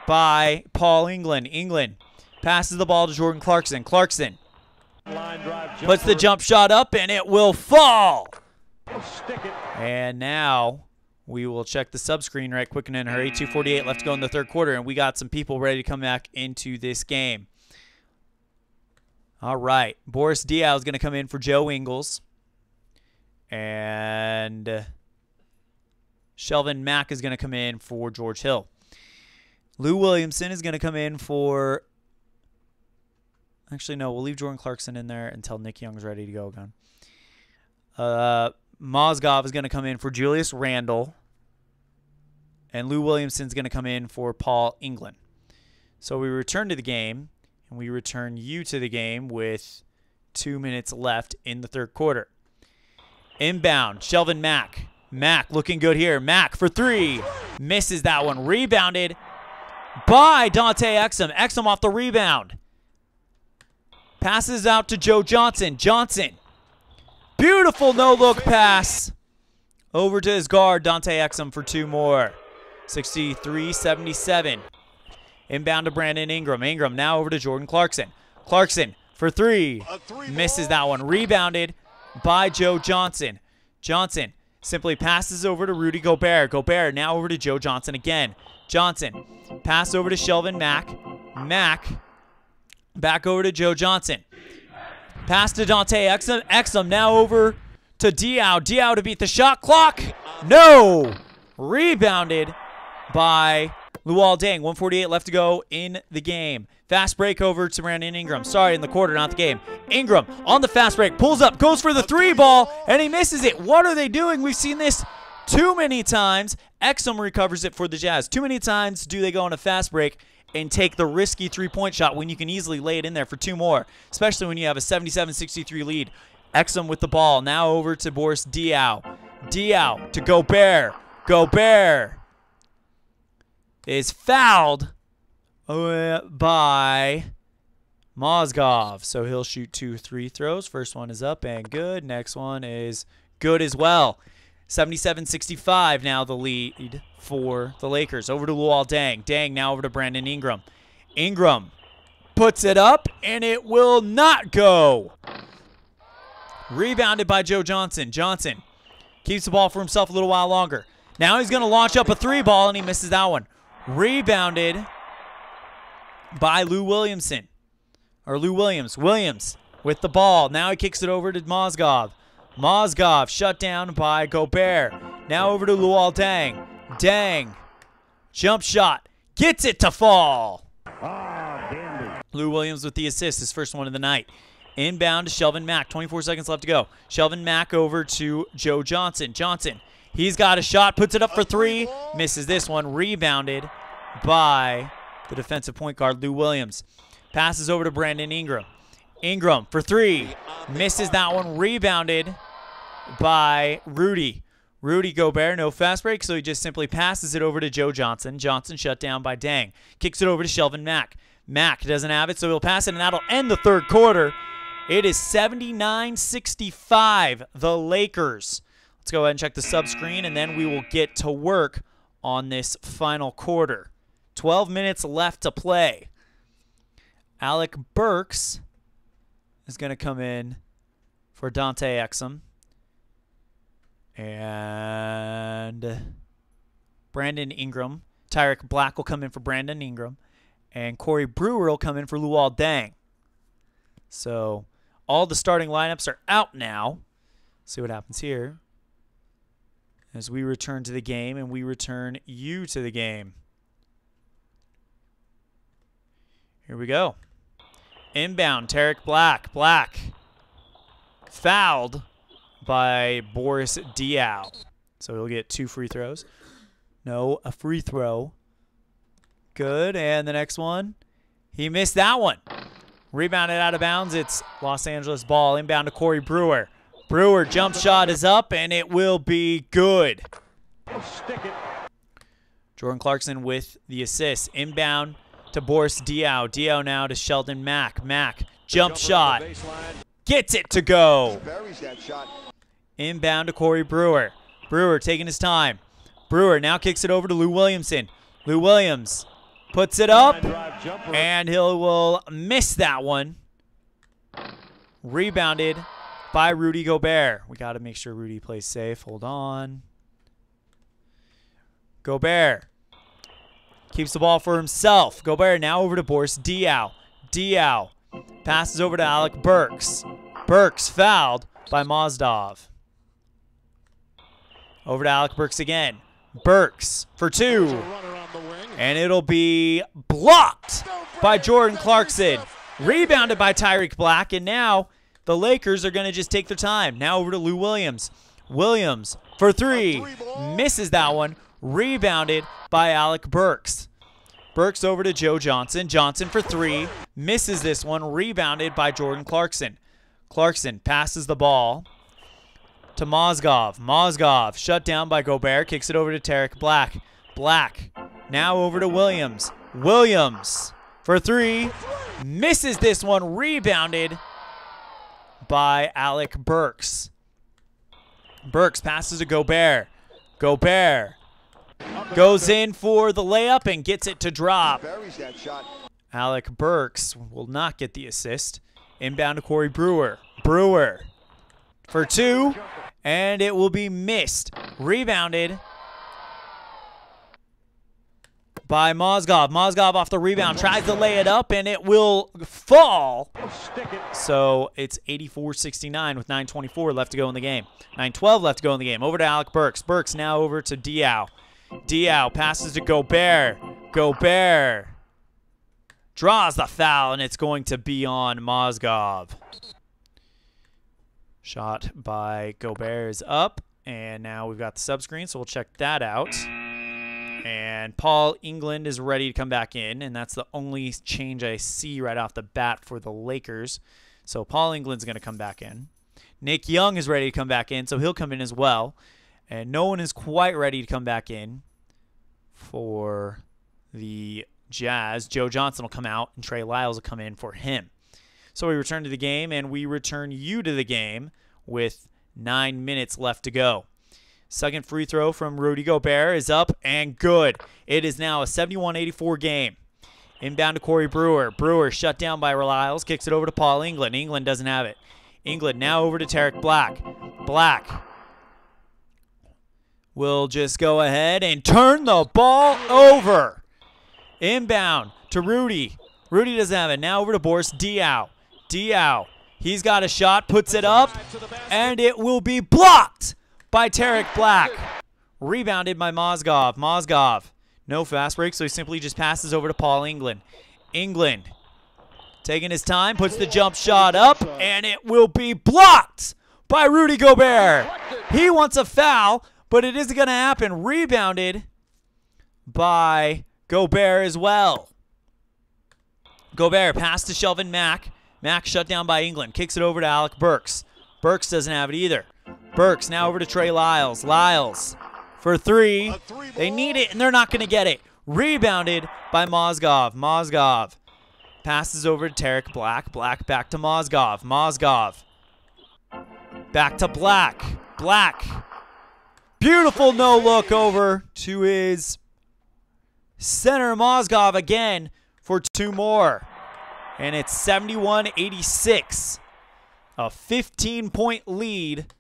by Paul England. England passes the ball to Jordan Clarkson. Clarkson puts the jump shot up, and it will fall. And now we will check the sub screen right quick and in a hurry. 2:48 left to go in the third quarter, and we got some people ready to come back into this game. All right. Boris Diaw is going to come in for Joe Ingles. And Shelvin Mack is going to come in for George Hill. Lou Williamson is going to come in for... Actually, no. We'll leave Jordan Clarkson in there until Nick Young's ready to go again. Mozgov is going to come in for Julius Randle. And Lou Williamson is going to come in for Paul England. So we return to the game. And we return you to the game with 2 minutes left in the third quarter. Inbound, Shelvin Mack. Mack looking good here. Mack for 3. Misses that one. Rebounded by Dante Exum. Exum off the rebound. Passes out to Joe Johnson. Johnson. Beautiful no-look pass. Over to his guard, Dante Exum for 2 more. 63-77. Inbound to Brandon Ingram. Ingram now over to Jordan Clarkson. Clarkson for 3. Misses that one. Rebounded by Joe Johnson. Johnson simply passes over to Rudy Gobert. Gobert now over to Joe Johnson again. Johnson pass over to Shelvin Mack. Mack back over to Joe Johnson. Pass to Dante Exum. Exum now over to Diao. Diao to beat the shot clock. No. Rebounded by Luol Deng. 1:48 left to go in the game. Fast break over to Brandon Ingram. Sorry, in the quarter, not the game. Ingram on the fast break. Pulls up, goes for the 3 ball, and he misses it. What are they doing? We've seen this too many times. Exum recovers it for the Jazz. Too many times do they go on a fast break and take the risky 3-point shot when you can easily lay it in there for 2 more, especially when you have a 77-63 lead. Exum with the ball. Now over to Boris Diaw. Diaw to Gobert. Gobert is fouled by Mozgov. So he'll shoot 2 free throws. First one is up and good. Next one is good as well. 77-65 now the lead for the Lakers. Over to Luol Deng. Deng now over to Brandon Ingram. Ingram puts it up, and it will not go. Rebounded by Joe Johnson. Johnson keeps the ball for himself a little while longer. Now he's going to launch up a 3 ball, and he misses that one. Rebounded by Lou Williamson. Or Lou Williams. Williams with the ball. Now he kicks it over to Mozgov. Mozgov shut down by Gobert. Now over to Luol Deng. Deng. Jump shot. Gets it to fall. Lou Williams with the assist. His first one of the night. Inbound to Shelvin Mack. 24 seconds left to go. Shelvin Mack over to Joe Johnson. Johnson. He's got a shot. Puts it up for 3. Misses this one. Rebounded by the defensive point guard, Lou Williams. Passes over to Brandon Ingram. Ingram for 3. Misses that one. Rebounded by Rudy. Rudy Gobert, no fast break, so he just simply passes it over to Joe Johnson. Johnson shut down by Deng. Kicks it over to Shelvin Mack. Mack doesn't have it, so he'll pass it, and that'll end the third quarter. It is 79-65, the Lakers. Let's go ahead and check the sub screen, and then we will get to work on this final quarter. 12 minutes left to play. Alec Burks is going to come in for Dante Exum. And Brandon Ingram. Tyreek Black will come in for Brandon Ingram. And Corey Brewer will come in for Luol Deng. So all the starting lineups are out now. See what happens here as we return to the game, and we return you to the game. Here we go. Inbound, Tyreek Black. Black fouled by Boris Diaw. So he'll get 2 free throws. No, a free throw. Good, and the next one. He missed that one. Rebounded out of bounds. It's Los Angeles ball. Inbound to Corey Brewer. Brewer jump shot is up, and it will be good. Jordan Clarkson with the assist. Inbound to Boris Diaw. Diaw now to Sheldon Mack. Mack jump shot. Gets it to go. Inbound to Corey Brewer. Brewer taking his time. Brewer now kicks it over to Lou Williamson. Lou Williams puts it up, and he will miss that one. Rebounded by Rudy Gobert. We got to make sure Rudy plays safe. Hold on. Gobert keeps the ball for himself. Gobert now over to Boris Diaw. Diaw passes over to Alec Burks. Burks fouled by Mozdov. Over to Alec Burks again. Burks for 2. And it'll be blocked by Jordan Clarkson. Rebounded by Tyreek Black. And now the Lakers are going to just take their time. Now over to Lou Williams. Williams for 3. Misses that one. Rebounded by Alec Burks. Burks over to Joe Johnson. Johnson for 3. Misses this one. Rebounded by Jordan Clarkson. Clarkson passes the ball to Mozgov. Mozgov shut down by Gobert. Kicks it over to Tyreek Black. Black now over to Williams. Williams for 3. Misses this one. Rebounded by Alec Burks. Burks passes to Gobert. Gobert goes in for the layup and gets it to drop. Alec Burks will not get the assist. Inbound to Corey Brewer. Brewer for 2, and it will be missed. Rebounded by Mozgov. Mozgov off the rebound, tries to lay it up, and it will fall. So it's 84-69 with 9:24 left to go in the game. 9:12 left to go in the game. Over to Alec Burks. Burks now over to Diao. Diao passes to Gobert. Gobert draws the foul, and it's going to be on Mozgov. Shot by Gobert is up, and now we've got the subscreen, so we'll check that out. And Paul England is ready to come back in, and that's the only change I see right off the bat for the Lakers. So Paul England's going to come back in. Nick Young is ready to come back in, so he'll come in as well. And no one is quite ready to come back in for the Jazz. Joe Johnson will come out, and Trey Lyles will come in for him. So we return to the game, and we return you to the game with 9 minutes left to go. Second free throw from Rudy Gobert is up and good. It is now a 71-84 game. Inbound to Corey Brewer. Brewer shut down by Lyles. Kicks it over to Paul England. England doesn't have it. England now over to Tarek Black. Black will just go ahead and turn the ball over. Inbound to Rudy. Rudy doesn't have it. Now over to Boris Diaw. Diaw. He's got a shot. Puts it up. And it will be blocked by Tarek Black. Rebounded by Mozgov. Mozgov. No fast break, so he simply just passes over to Paul England. England taking his time, puts the jump shot up, and it will be blocked by Rudy Gobert. He wants a foul, but it isn't going to happen. Rebounded by Gobert as well. Gobert pass to Shelvin Mack. Mack shut down by England. Kicks it over to Alec Burks. Burks doesn't have it either. Burks now over to Trey Lyles. Lyles for three. They need it, and they're not going to get it. Rebounded by Mozgov. Mozgov passes over to Tarek Black. Black back to Mozgov. Mozgov back to Black. Black. Beautiful no-look over to his center Mozgov again for two more. And it's 71-86. A 15-point lead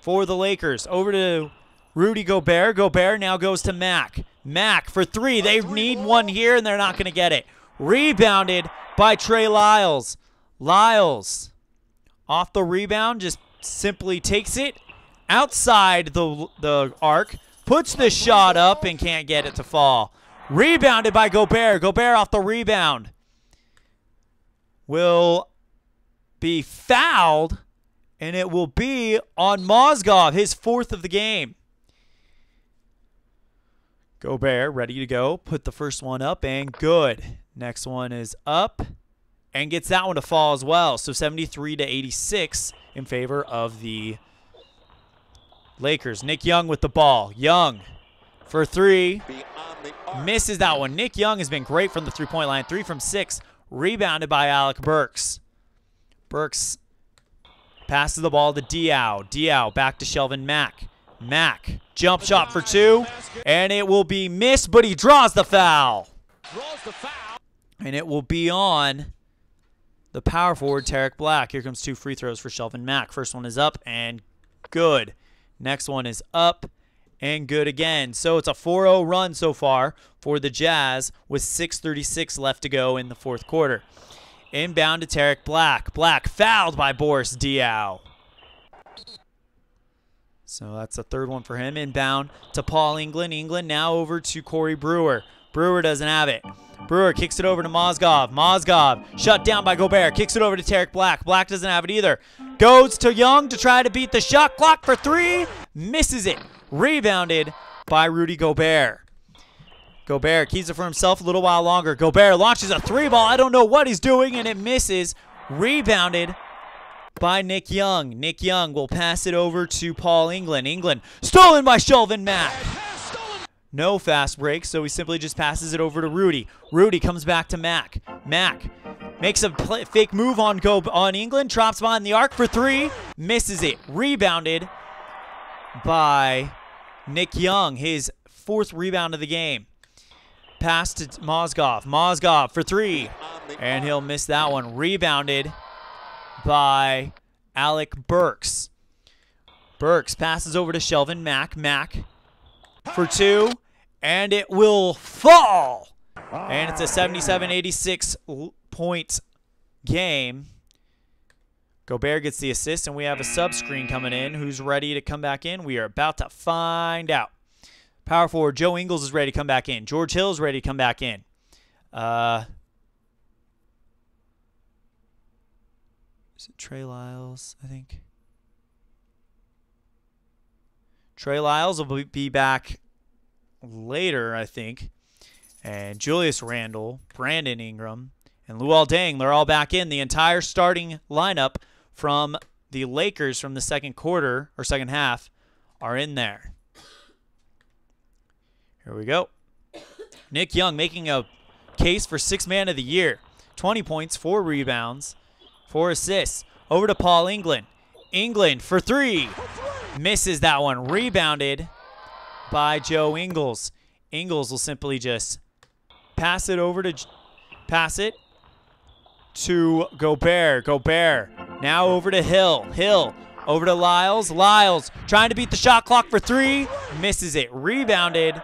for the Lakers. Over to Rudy Gobert. Gobert now goes to Mack. Mack for three. They need one here, and they're not going to get it. Rebounded by Trey Lyles. Lyles off the rebound, just simply takes it outside the arc, puts the shot up, and can't get it to fall. Rebounded by Gobert. Gobert off the rebound. Will be fouled, and it will be on Mozgov, his fourth of the game. Gobert ready to go. Put the first one up, and good. Next one is up, and gets that one to fall as well. So 73-86 in favor of the Lakers. Nick Young with the ball. Young for three. Misses that one. Nick Young has been great from the three-point line. 3 from 6. Rebounded by Alec Burks. Burks passes the ball to Diaw. Diaw back to Shelvin Mack. Mack, jump shot for two, and it will be missed, but he draws the foul. And it will be on the power forward, Tarek Black. Here comes 2 free throws for Shelvin Mack. First one is up and good. Next one is up and good again. So it's a 4-0 run so far for the Jazz with 6:36 left to go in the fourth quarter. Inbound to Tarek Black. Black fouled by Boris Diaw. So that's the third one for him. Inbound to Paul England. England now over to Corey Brewer. Brewer doesn't have it. Brewer kicks it over to Mozgov. Mozgov shut down by Gobert. Kicks it over to Tarek Black. Black doesn't have it either. Goes to Young to try to beat the shot clock for 3. Misses it. Rebounded by Rudy Gobert. Gobert keeps it for himself a little while longer. Gobert launches a 3-ball. I don't know what he's doing, and it misses. Rebounded by Nick Young. Nick Young will pass it over to Paul England. England stolen by Shelvin Mack. No fast break, so he simply just passes it over to Rudy. Rudy comes back to Mack. Mack makes a fake move on England. Drops behind the arc for 3. Misses it. Rebounded by Nick Young. His 4th rebound of the game. Pass to Mozgov. Mozgov for 3. And he'll miss that one. Rebounded by Alec Burks. Burks passes over to Shelvin Mack. Mack for 2. And it will fall. And it's a 77-86 point game. Gobert gets the assist, and we have a sub screen coming in. Who's ready to come back in? We are about to find out. Power forward Joe Ingles is ready to come back in. George Hill is ready to come back in. Is it Trey Lyles, I think? Trey Lyles will be back later, I think. And Julius Randle, Brandon Ingram, and Luol Deng, they're all back in. The entire starting lineup from the Lakers from the second quarter, or second half, are in there. Here we go. Nick Young making a case for Sixth Man of the Year. 20 points, 4 rebounds, 4 assists. Over to Paul England. England for 3. Misses that one. Rebounded by Joe Ingles. Ingles will simply just pass it to Gobert. Gobert now over to Hill. Hill over to Lyles. Lyles trying to beat the shot clock for 3. Misses it. Rebounded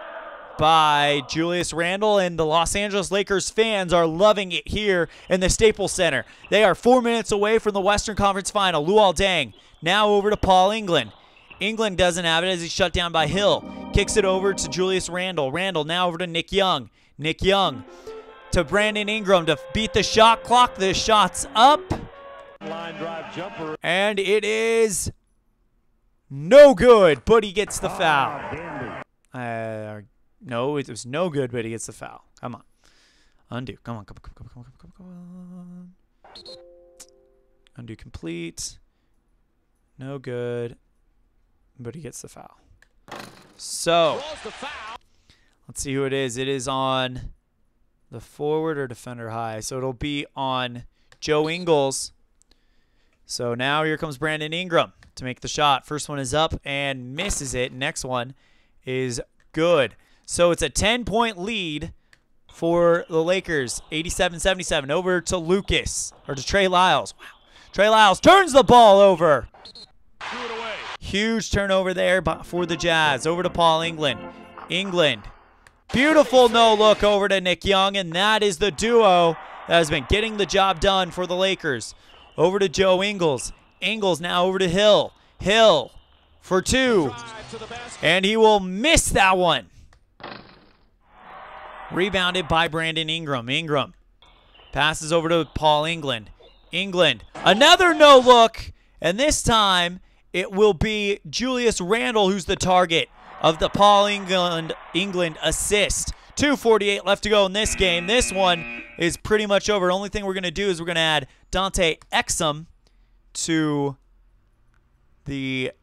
by Julius Randle, and the Los Angeles Lakers fans are loving it here in the Staples Center. They are 4 minutes away from the Western Conference Final. Luol Deng now over to Paul England. England doesn't have it as he's shut down by Hill. Kicks it over to Julius Randle. Randle now over to Nick Young. Nick Young to Brandon Ingram to beat the shot clock. The shot's up. Line drive jumper. And it is no good, but he gets the foul. No, it was no good, but he gets the foul. Come on. Undo. Come on. Come on. Undo complete. No good, but he gets the foul. So, let's see who it is. It is on the forward or defender high. So, it'll be on Joe Ingles. So, now here comes Brandon Ingram to make the shot. First one is up and misses it. Next one is good. So it's a 10-point lead for the Lakers, 87-77. Over to Lucas, or to Trey Lyles. Wow. Trey Lyles turns the ball over. Huge turnover there for the Jazz. Over to Paul England. England. Beautiful no-look over to Nick Young, and that is the duo that has been getting the job done for the Lakers. Over to Joe Ingles. Ingles now over to Hill. Hill for 2. And he will miss that one. Rebounded by Brandon Ingram. Ingram passes over to Paul England. England, another no-look, and this time it will be Julius Randle who's the target of the Paul England assist. 2:48 left to go in this game. This one is pretty much over. Only thing we're going to do is we're going to add Dante Exum to the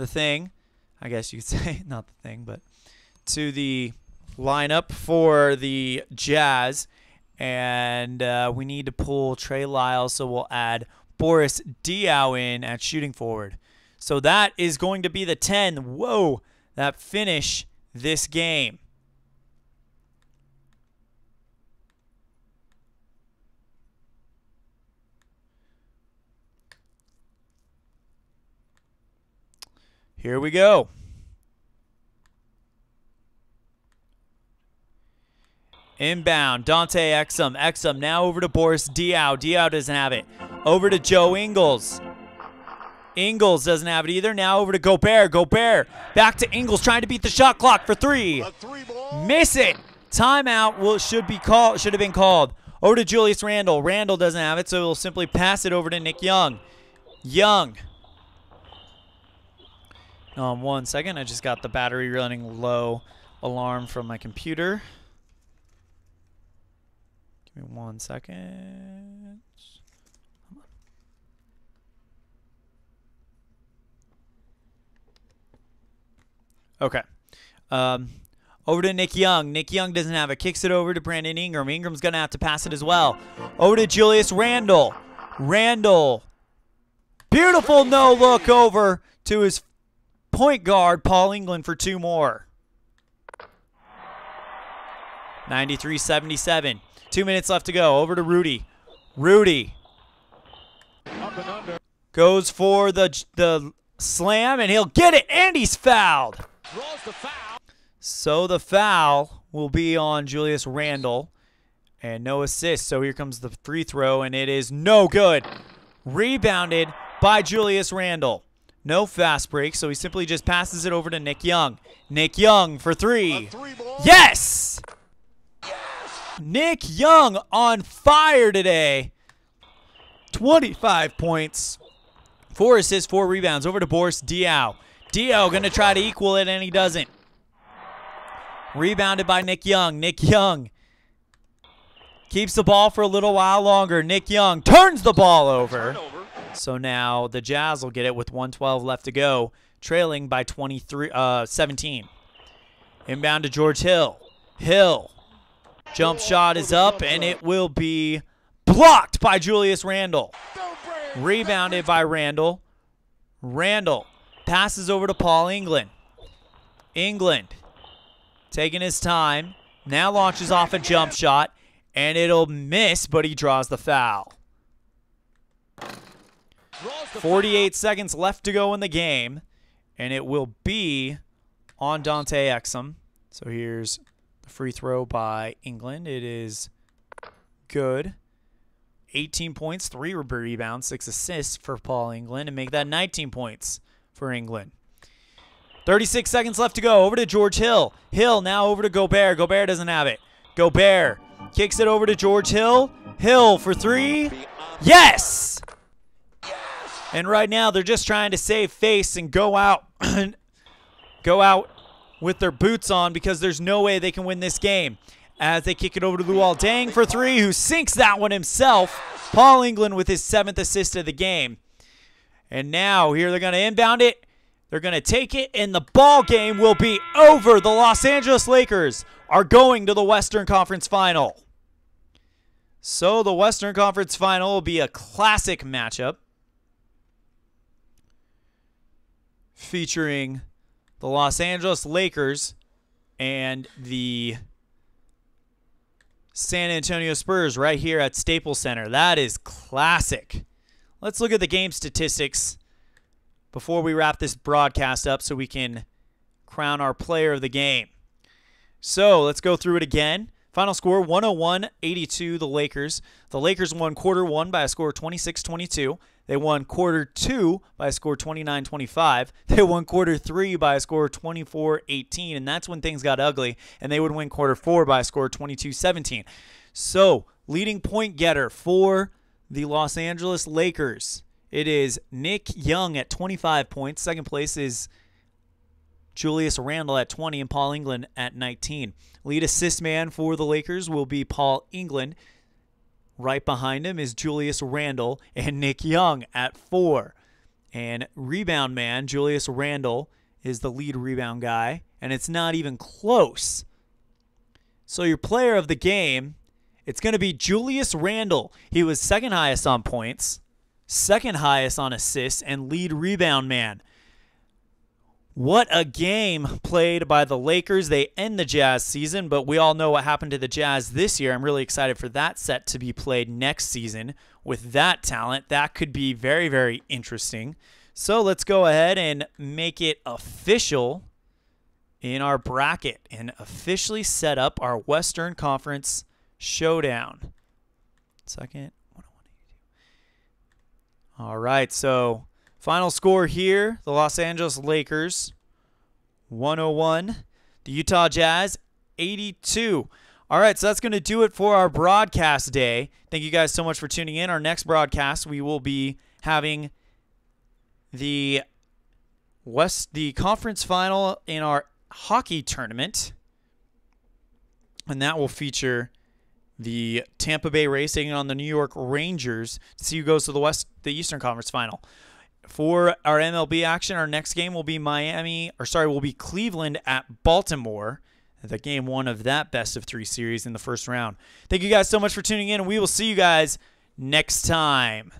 thing. I guess you could say, not the thing, but to the lineup for the Jazz. And we need to pull Trey Lyles, so we'll add Boris Diaw in at shooting forward. So that is going to be the 10. Whoa, that finish this game. Here we go. Inbound, Dante Exum. Exum now over to Boris Diaw. Diaw doesn't have it. Over to Joe Ingles. Ingles doesn't have it either. Now over to Gobert. Gobert back to Ingles trying to beat the shot clock for 3. Miss it. Timeout should have been called. Over to Julius Randle. Randle doesn't have it, so he'll simply pass it over to Nick Young. Young. 1 second. I just got the battery running low alarm from my computer. Give me 1 second. Come on. Okay. Over to Nick Young. Nick Young doesn't have it. Kicks it over to Brandon Ingram. Ingram's going to have to pass it as well. Over to Julius Randle. Randle. Beautiful no-look over to his point guard, Paul England, for 2 more. 93-77. 2 minutes left to go. Over to Rudy. Rudy goes for the slam, and he'll get it, and he's fouled. Draws the foul. So the foul will be on Julius Randle. And no assist. So here comes the free throw, and it is no good. Rebounded by Julius Randle. No fast break, so he simply just passes it over to Nick Young. Nick Young for three. Yes! Nick Young on fire today. 25 points. 4 assists, 4 rebounds. Over to Boris Diaw. Diaw going to try to equal it, and he doesn't. Rebounded by Nick Young. Nick Young keeps the ball for a little while longer. Nick Young turns the ball over. So now the Jazz will get it with 1:12 left to go, trailing by 17. Inbound to George Hill. Hill. Jump shot is up, and it will be blocked by Julius Randle. Rebounded by Randle. Randle passes over to Paul England. England taking his time. Now launches off a jump shot. And it'll miss, but he draws the foul. 48 seconds left to go in the game. And it will be on Dante Exum. So here's the free throw by England. It is good. 18 points, 3 rebounds, 6 assists for Paul England. And make that 19 points for England. 36 seconds left to go. Over to George Hill. Hill now over to Gobert. Gobert doesn't have it. Gobert kicks it over to George Hill. Hill for 3. Yes! And right now they're just trying to save face and go out with their boots on because there's no way they can win this game. As they kick it over to Luol Deng for 3, who sinks that one himself. Paul England with his 7th assist of the game. And now here they're going to inbound it. They're going to take it, and the ball game will be over. The Los Angeles Lakers are going to the Western Conference Final. So the Western Conference Final will be a classic matchup featuring the Los Angeles Lakers and the San Antonio Spurs right here at Staples Center. That is classic. Let's look at the game statistics before we wrap this broadcast up so we can crown our player of the game. So let's go through it again. Final score, 101-82, the Lakers. The Lakers won quarter 1 by a score of 26-22. They won quarter 2 by a score of 29-25. They won quarter 3 by a score of 24-18, and that's when things got ugly. And they would win quarter 4 by a score of 22-17. So, leading point getter for the Los Angeles Lakers, it is Nick Young at 25 points. Second place is Julius Randle at 20 and Paul England at 19. Lead assist man for the Lakers will be Paul England. Right behind him is Julius Randle and Nick Young at 4. And rebound man, Julius Randle, is the lead rebound guy. And it's not even close. So your player of the game, it's going to be Julius Randle. He was second highest on points, second highest on assists, and lead rebound man. What a game played by the Lakers. They end the Jazz season, but we all know what happened to the Jazz this year. I'm really excited for that set to be played next season with that talent. That could be very, very interesting. So let's go ahead and make it official in our bracket and officially set up our Western Conference showdown. Second. All right, so final score here, the Los Angeles Lakers, 101. The Utah Jazz, 82. All right, so that's going to do it for our broadcast day. Thank you guys so much for tuning in. Our next broadcast, we will be having the conference final in our hockey tournament, and that will feature the Tampa Bay Rays taking on the New York Rangers to see who goes to the Eastern Conference Final. For our MLB action, our next game will be Cleveland at Baltimore. The game 1 of that best-of-3 series in the first round. Thank you guys so much for tuning in, and we will see you guys next time.